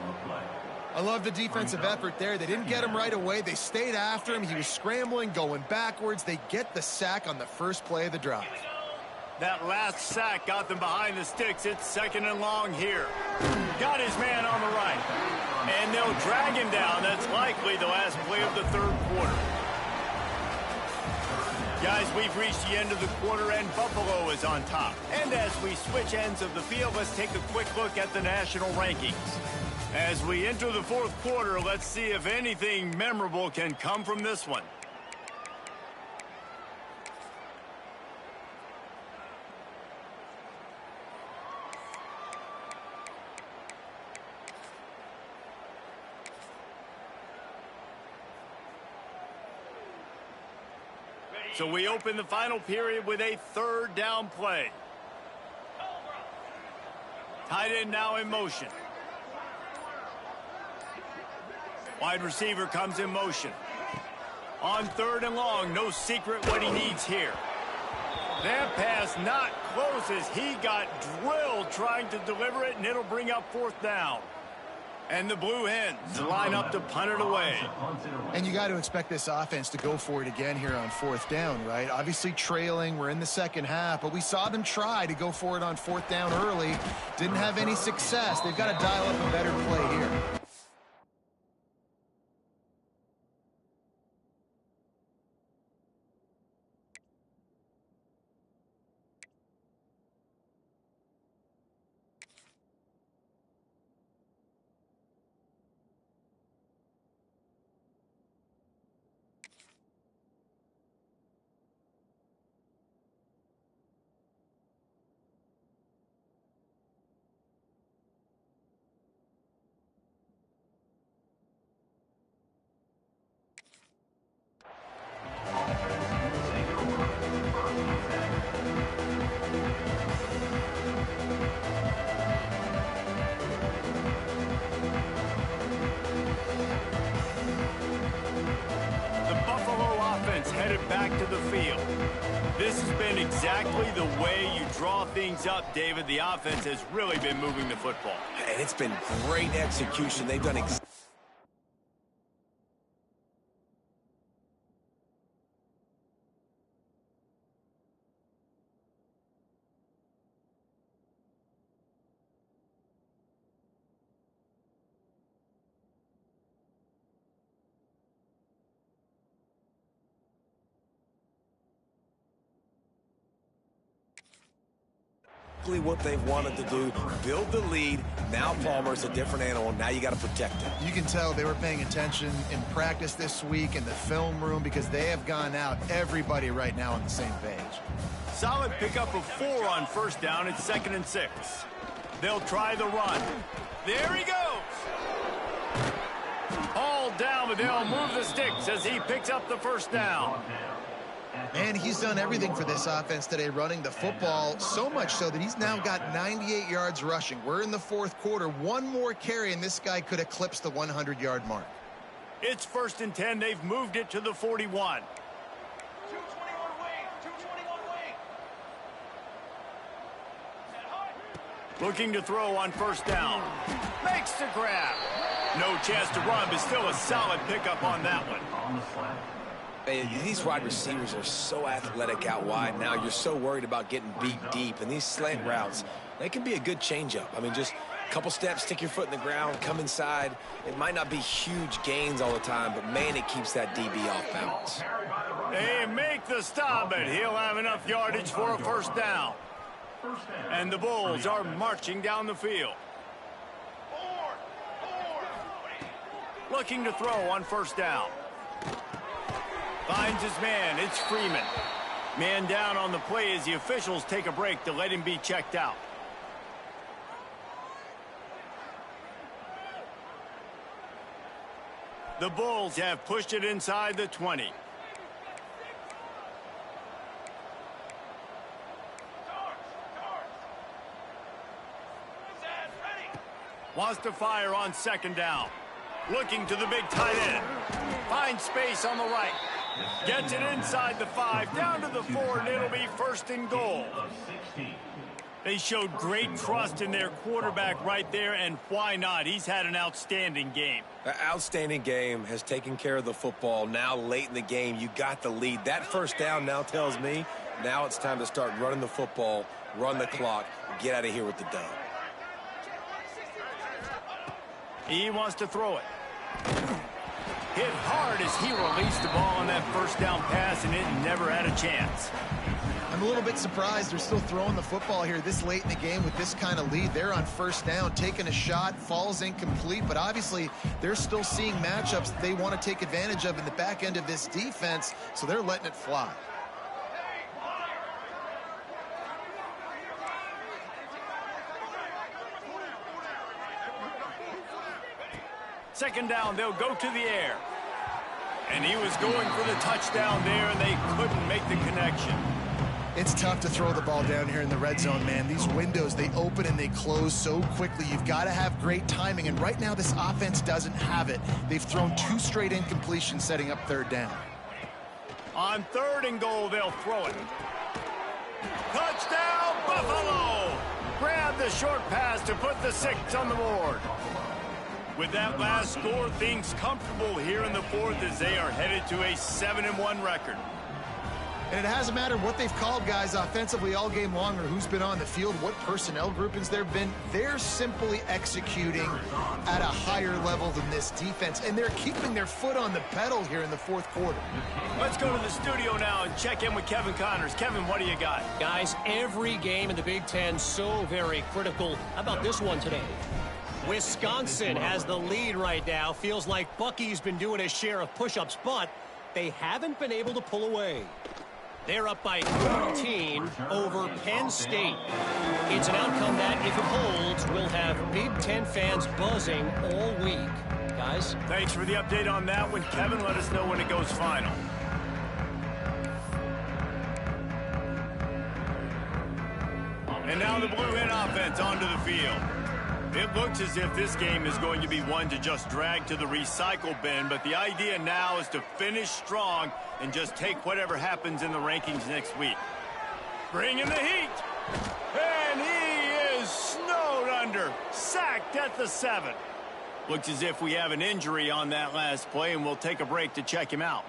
I love the defensive effort there. They didn't get him right away. They stayed after him. He was scrambling, going backwards. They get the sack on the first play of the drive. That last sack got them behind the sticks. It's second and long here. Got his man on the right. And they'll drag him down. That's likely the last play of the third quarter. Guys, we've reached the end of the quarter, and Buffalo is on top. And as we switch ends of the field, let's take a quick look at the national rankings. As we enter the fourth quarter, let's see if anything memorable can come from this one. So we open the final period with a third down play. Tight end now in motion. Wide receiver comes in motion. On third and long, no secret what he needs here. That pass not close as he got drilled trying to deliver it, and it'll bring up fourth down. And the Blue Hens line up to punt it away. And you got to expect this offense to go for it again here on fourth down, right? Obviously trailing, we're in the second half, but we saw them try to go for it on fourth down early. Didn't have any success. They've got to dial up a better play here. Back to the field. This has been exactly the way you draw things up, David. The offense has really been moving the football. And it's been great execution. They've done what they've wanted to do, build the lead. Now Palmer's a different animal. Now you got to protect him. You can tell they were paying attention in practice this week in the film room because they have gone out, everybody right now on the same page. Solid pickup of 4 on first down. It's 2nd and 6. They'll try the run. There he goes. All down, but they'll move the sticks as he picks up the first down. Man, he's done everything for this offense today, running the football, so much so that he's now got 98 yards rushing. We're in the fourth quarter. One more carry, and this guy could eclipse the 100-yard mark. It's 1st and 10. They've moved it to the 41. 221 wing. Looking to throw on first down. Makes the grab. No chance to run, but still a solid pickup on that one. These wide receivers are so athletic out wide now. You're so worried about getting beat deep. And these slant routes, they can be a good changeup. I mean, just a couple steps, stick your foot in the ground, come inside. It might not be huge gains all the time, but, man, it keeps that DB off balance. They make the stop, but he'll have enough yardage for a first down. And the Bulls are marching down the field. Looking to throw on first down. Finds his man. It's Freeman. Man down on the play as the officials take a break to let him be checked out. The Bulls have pushed it inside the 20. Wants to fire on second down. Looking to the big tight end. Finds space on the right. Gets it inside the 5, down to the 4, and it'll be first and goal. They showed great trust in their quarterback right there, and why not? He's had an outstanding game. An outstanding game, has taken care of the football. Now late in the game, you got the lead. That first down now tells me now it's time to start running the football, run the clock, get out of here with the dub. He wants to throw it. Hit hard as he released the ball on that first down pass, and it never had a chance. I'm a little bit surprised they're still throwing the football here this late in the game with this kind of lead. They're on first down, taking a shot, falls incomplete, but obviously they're still seeing matchups that they want to take advantage of in the back end of this defense, so they're letting it fly. Second down, they'll go to the air. And he was going for the touchdown there, and they couldn't make the connection. It's tough to throw the ball down here in the red zone, man. These windows, they open and they close so quickly. You've got to have great timing, and right now this offense doesn't have it. They've thrown 2 straight incompletions setting up third down. On third and goal, they'll throw it. Touchdown, Buffalo! Grab the short pass to put the 6 on the board. With that last score, things comfortable here in the 4th as they are headed to a 7-1 record. And it hasn't mattered what they've called guys offensively all game long or who's been on the field, what personnel groupings there have been. They're simply executing at a higher level than this defense, and they're keeping their foot on the pedal here in the 4th quarter. Let's go to the studio now and check in with Kevin Connors. Kevin, what do you got? Guys, every game in the Big Ten so very critical. How about this one today? Wisconsin has the lead right now. Feels like Bucky's been doing his share of push-ups, but they haven't been able to pull away. They're up by 13 over Penn State. It's an outcome that, if it holds, will have Big Ten fans buzzing all week. Guys? Thanks for the update on that one, Kevin. Let us know when it goes final. And now the Blue Hen offense onto the field. It looks as if this game is going to be one to just drag to the recycle bin, but the idea now is to finish strong and just take whatever happens in the rankings next week. Bring in the heat. And he is snowed under. Sacked at the 7. Looks as if we have an injury on that last play, and we'll take a break to check him out.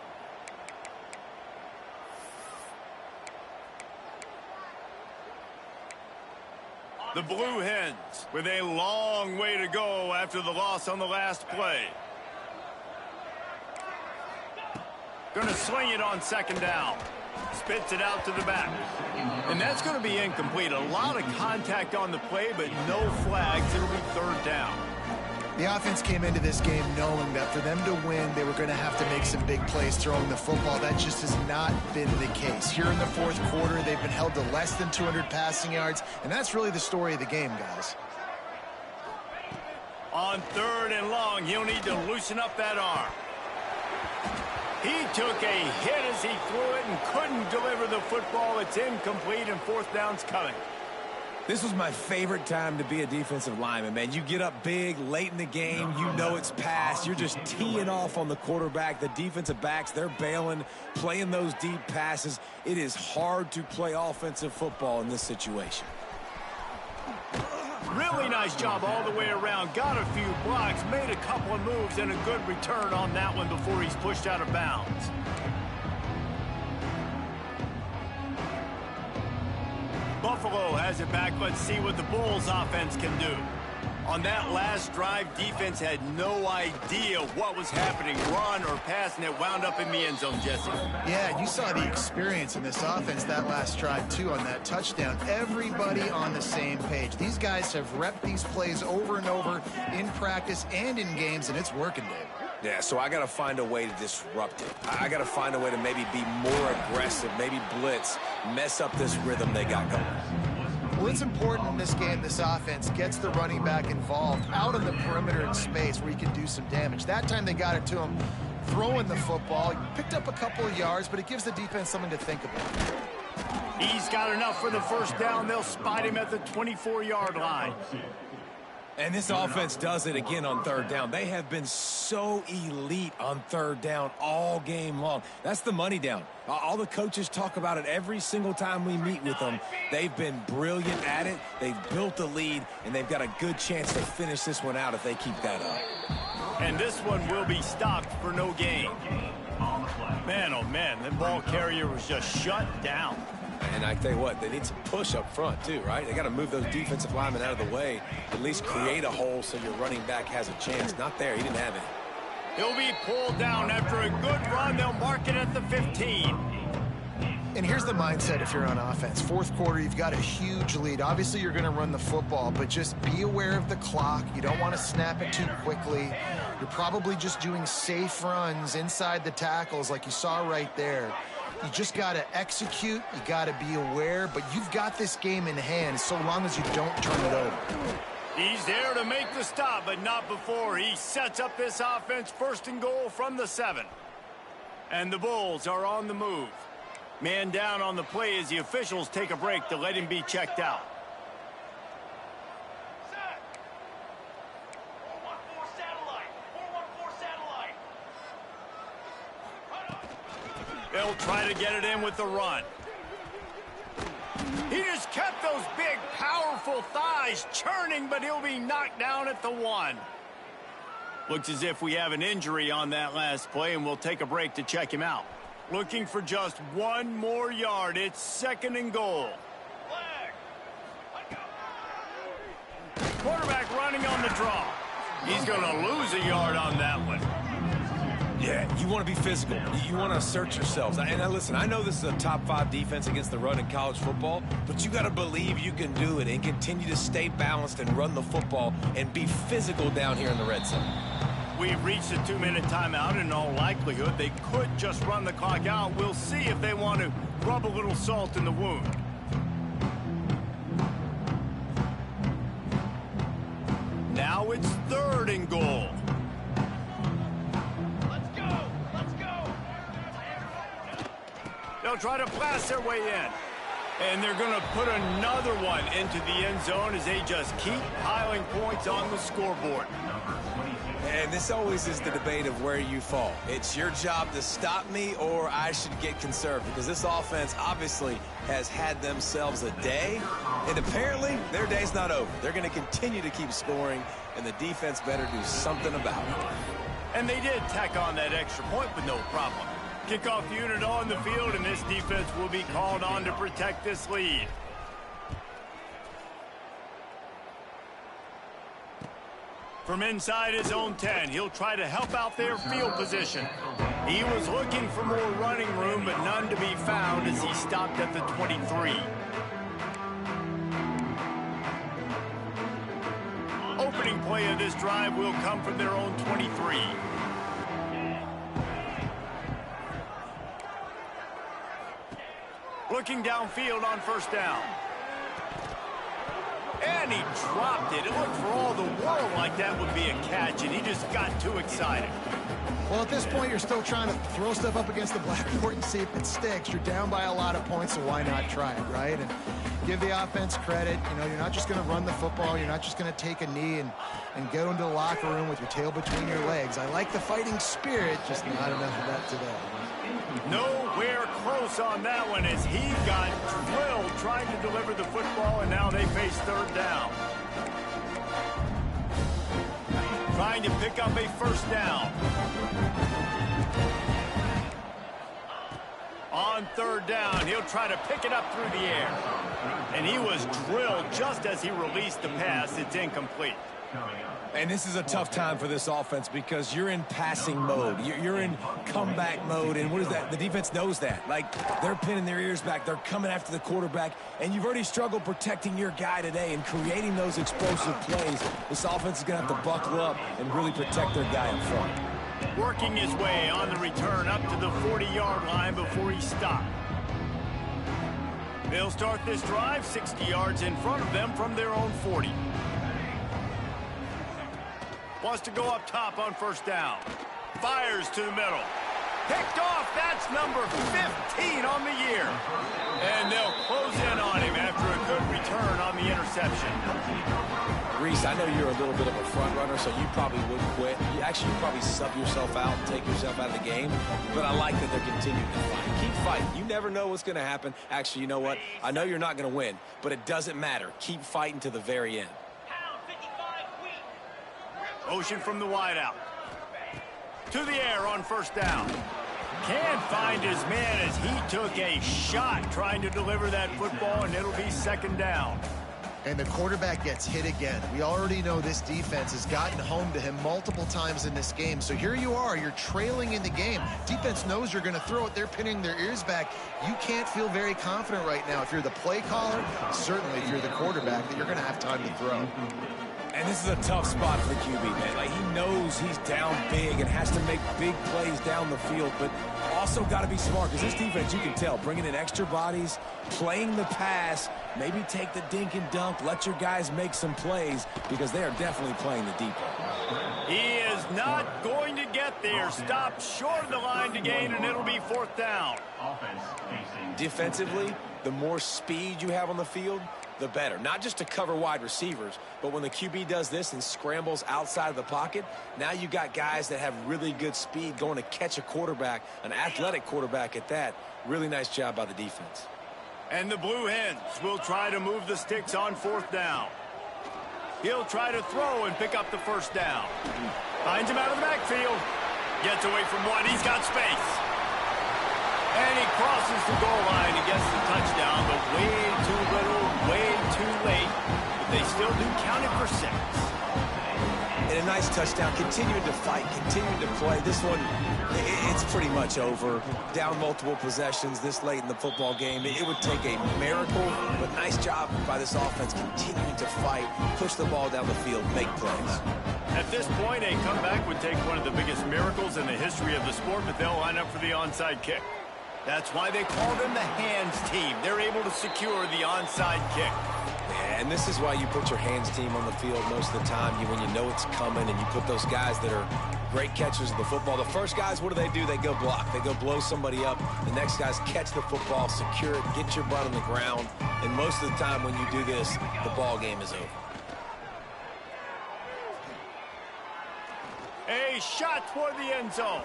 The Blue Hens with a long way to go after the loss on the last play. Gonna swing it on second down. Spits it out to the back. And that's going to be incomplete. A lot of contact on the play, but no flags. It'll be third down. The offense came into this game knowing that for them to win, they were going to have to make some big plays throwing the football. That just has not been the case. Here in the 4th quarter, they've been held to less than 200 passing yards, and that's really the story of the game, guys. On third and long, he'll need to loosen up that arm. He took a hit as he threw it and couldn't deliver the football. It's incomplete, and 4th down's coming. This was my favorite time to be a defensive lineman, man. You get up big late in the game. You know it's past. You're just teeing off on the quarterback. The defensive backs, they're bailing, playing those deep passes. It is hard to play offensive football in this situation. Really nice job all the way around. Got a few blocks, made a couple of moves, and a good return on that one before he's pushed out of bounds. Buffalo has it back. Let's see what the Bulls offense can do. On that last drive, defense had no idea what was happening, run or pass, and it wound up in the end zone, Jesse. Yeah, you saw the experience in this offense that last drive, too, on that touchdown. Everybody on the same page. These guys have repped these plays over and over in practice and in games, and it's working, Dave. Yeah, so I got to find a way to disrupt it. I got to find a way to maybe be more aggressive, maybe blitz, mess up this rhythm they got going. Well, it's important in this game this offense gets the running back involved out on the perimeter in space where he can do some damage. That time they got it to him throwing the football. He picked up a couple of yards, but it gives the defense something to think about. He's got enough for the first down. They'll spot him at the 24-yard line. And this offense does it again on third down. They have been so elite on third down all game long. That's the money down. All the coaches talk about it every single time we meet with them. They've been brilliant at it. They've built the lead, and they've got a good chance to finish this one out if they keep that up. And this one will be stopped for no gain. Man, oh man, the ball carrier was just shut down. And I tell you what, they need some push up front too, right? They got to move those defensive linemen out of the way, at least create a hole so your running back has a chance. Not there. He didn't have it. He'll be pulled down after a good run. They'll mark it at the 15. And here's the mindset if you're on offense. Fourth quarter, you've got a huge lead. Obviously, you're going to run the football, but just be aware of the clock. You don't want to snap it too quickly. You're probably just doing safe runs inside the tackles like you saw right there. You just got to execute. You got to be aware, but you've got this game in hand so long as you don't turn it over. He's there to make the stop, but not before. He sets up this offense first and goal from the 7. And the Bulls are on the move. Man down on the play as the officials take a break to let him be checked out. Set. 414 satellite. 414 satellite. Right on. They'll try to get it in with the run. He just kept those big, powerful thighs churning, but he'll be knocked down at the 1. Looks as if we have an injury on that last play, and we'll take a break to check him out. Looking for just 1 more yard. It's 2nd and goal. Flag. Let go. Quarterback running on the draw. He's going to lose a yard on that one. Yeah, you want to be physical. You want to assert yourselves. And listen, I know this is a top 5 defense against the run in college football, but you got to believe you can do it and continue to stay balanced and run the football and be physical down here in the red zone. We've reached a 2-minute timeout. In all likelihood, they could just run the clock out. We'll see if they want to rub a little salt in the wound. Now it's 3rd and goal. Let's go. Let's go. They'll try to blast their way in. And they're going to put another one into the end zone as they just keep piling points on the scoreboard. And this always is the debate of where you fall. It's your job to stop me or I should get conserved, because this offense obviously has had themselves a day, and apparently their day's not over. They're going to continue to keep scoring, and the defense better do something about it. And they did tack on that extra point with no problem. Kickoff unit on the field, and this defense will be called on to protect this lead. From inside his own 10, he'll try to help out their field position. He was looking for more running room, but none to be found as he stopped at the 23. Opening play of this drive will come from their own 23. Looking downfield on 1st down. And he dropped it. It looked for all the world like that would be a catch, and he just got too excited. Well, at this point, you're still trying to throw stuff up against the blackboard and see if it sticks. You're down by a lot of points, so why not try it, right? And give the offense credit. You know, you're not just going to run the football. You're not just going to take a knee and go into the locker room with your tail between your legs. I like the fighting spirit, just not enough of that today. Nowhere close on that one as he got drilled trying to deliver the football, and now they face 3rd down. Trying to pick up a 1st down. On 3rd down, he'll try to pick it up through the air. And he was drilled just as he released the pass. It's incomplete. And this is a tough time for this offense because you're in passing mode. You're in comeback mode, and what is that? The defense knows that. Like, they're pinning their ears back. They're coming after the quarterback, and you've already struggled protecting your guy today and creating those explosive plays. This offense is going to have to buckle up and really protect their guy in front. Working his way on the return up to the 40-yard line before he stopped. They'll start this drive 60 yards in front of them from their own 40. Wants to go up top on 1st down. Fires to the middle. Picked off. That's number 15 on the year. And they'll close in on him after a good return on the interception. Reese, I know you're a little bit of a front runner, so you probably wouldn't quit. You probably sub yourself out and take yourself out of the game. But I like that they're continuing to fight. Keep fighting. You never know what's going to happen. Actually, you know what? I know you're not going to win, but it doesn't matter. Keep fighting to the very end. Motion from the wideout. To the air on first down. Can't find his man as he took a shot trying to deliver that football, and it'll be second down. And the quarterback gets hit again. We already know this defense has gotten home to him multiple times in this game. So here you are, you're trailing in the game. Defense knows you're going to throw it. They're pinning their ears back. You can't feel very confident right now if you're the play caller, certainly if you're the quarterback, that you're going to have time to throw. And this is a tough spot for the QB, man. Like, he knows he's down big and has to make big plays down the field, but also got to be smart because this defense, you can tell, bringing in extra bodies, playing the pass, maybe take the dink and dunk, let your guys make some plays because they are definitely playing the deep ball. He is not going to get there. Stopped short of the line to gain, and it'll be fourth down. Defensively, the more speed you have on the field, the better. Not just to cover wide receivers, but when the QB does this and scrambles outside of the pocket, now you got guys that have really good speed going to catch a quarterback, an athletic quarterback at that. Really nice job by the defense. And the Blue Hens will try to move the sticks on fourth down. He'll try to throw and pick up the first down. Finds him out of the backfield. Gets away from one. He's got space. And he crosses the goal line and gets the touchdown, but way too little, way too late. But they still do count it for 6. And a nice touchdown, continuing to fight, continuing to play. This one, it's pretty much over. Down multiple possessions this late in the football game. It would take a miracle, but nice job by this offense continuing to fight, push the ball down the field, make plays. At this point, a comeback would take one of the biggest miracles in the history of the sport, but they'll line up for the onside kick. That's why they call them the hands team. They're able to secure the onside kick. And this is why you put your hands team on the field most of the time, when you know it's coming, and you put those guys that are great catchers of the football. The first guys, what do? They go block. They go blow somebody up. The next guys catch the football, secure it, get your butt on the ground. And most of the time when you do this, the ball game is over. A shot toward the end zone.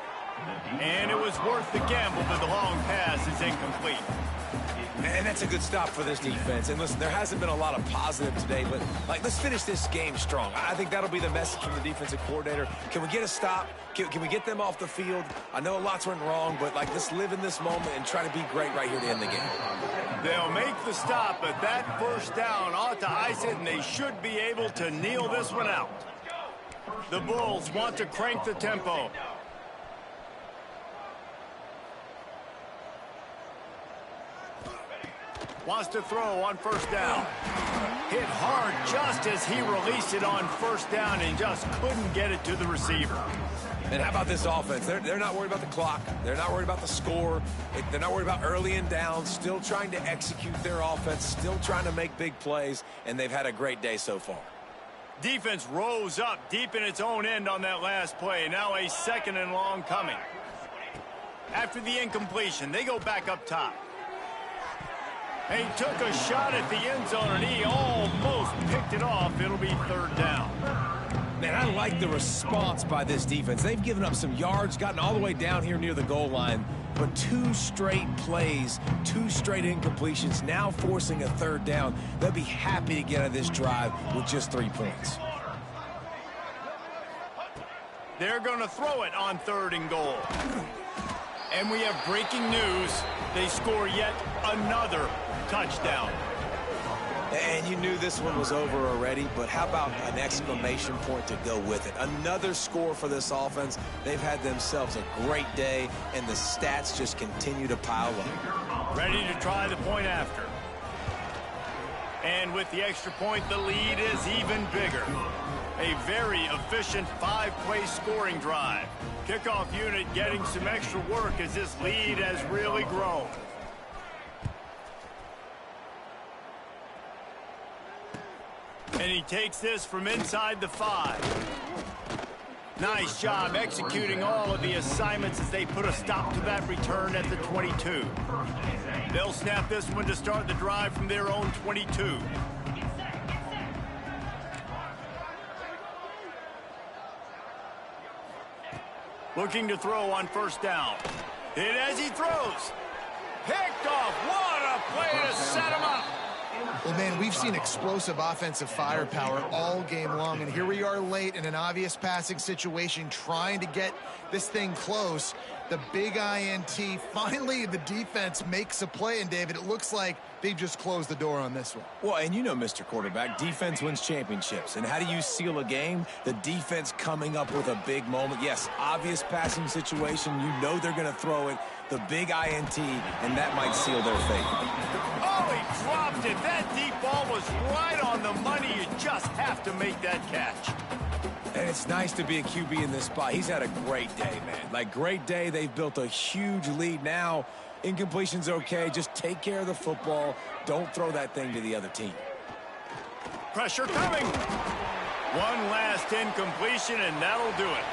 And it was worth the gamble, but the long pass is incomplete. And that's a good stop for this defense. And listen, there hasn't been a lot of positive today, but let's finish this game strong. I think that'll be the message from the defensive coordinator. Can we get a stop? Can we get them off the field? I know lots went wrong, but let's live in this moment and try to be great right here to end the game. They'll make the stop, but that first down ought to ice it, and they should be able to kneel this one out. The Bulls want to crank the tempo. Wants to throw on first down. Hit hard just as he released it on first down and just couldn't get it to the receiver. And how about this offense? They're not worried about the clock. They're not worried about the score. They're not worried about early and down. Still trying to execute their offense. Still trying to make big plays. And they've had a great day so far. Defense rose up deep in its own end on that last play. Now a second and long coming. After the incompletion, they go back up top. And he took a shot at the end zone, and he almost picked it off. It'll be third down. Man, I like the response by this defense. They've given up some yards, gotten all the way down here near the goal line, but 2 straight plays, 2 straight incompletions, now forcing a third down. They'll be happy to get out of this drive with just 3 points. They're going to throw it on 3rd and goal. And we have breaking news. They score yet another touchdown. And you knew this one was over already, but how about an exclamation point to go with it? Another score for this offense. They've had themselves a great day, and the stats just continue to pile up. Ready to try the point after. And with the extra point, the lead is even bigger. A very efficient 5-play scoring drive. Kickoff unit getting some extra work as this lead has really grown. And he takes this from inside the 5. Nice job executing all of the assignments as they put a stop to that return at the 22. They'll snap this one to start the drive from their own 22. Looking to throw on first down. Hit as he throws. Picked off. What a play to set him up. Well, man, we've seen explosive offensive firepower all game long, and here we are late in an obvious passing situation trying to get this thing close. The big INT, finally the defense makes a play, and David, it looks like they just closed the door on this one. Well, and you know, Mr. Quarterback, defense wins championships. And how do you seal a game? The defense coming up with a big moment. Yes, obvious passing situation. You know they're going to throw it. The big INT, and that might seal their fate. Oh, he dropped it. That deep ball was right on the money. You just have to make that catch. And it's nice to be a QB in this spot. He's had a great day, man. Like, great day. They've built a huge lead now. Incompletion's okay. Just take care of the football. Don't throw that thing to the other team. Pressure coming. One last incompletion, and that'll do it.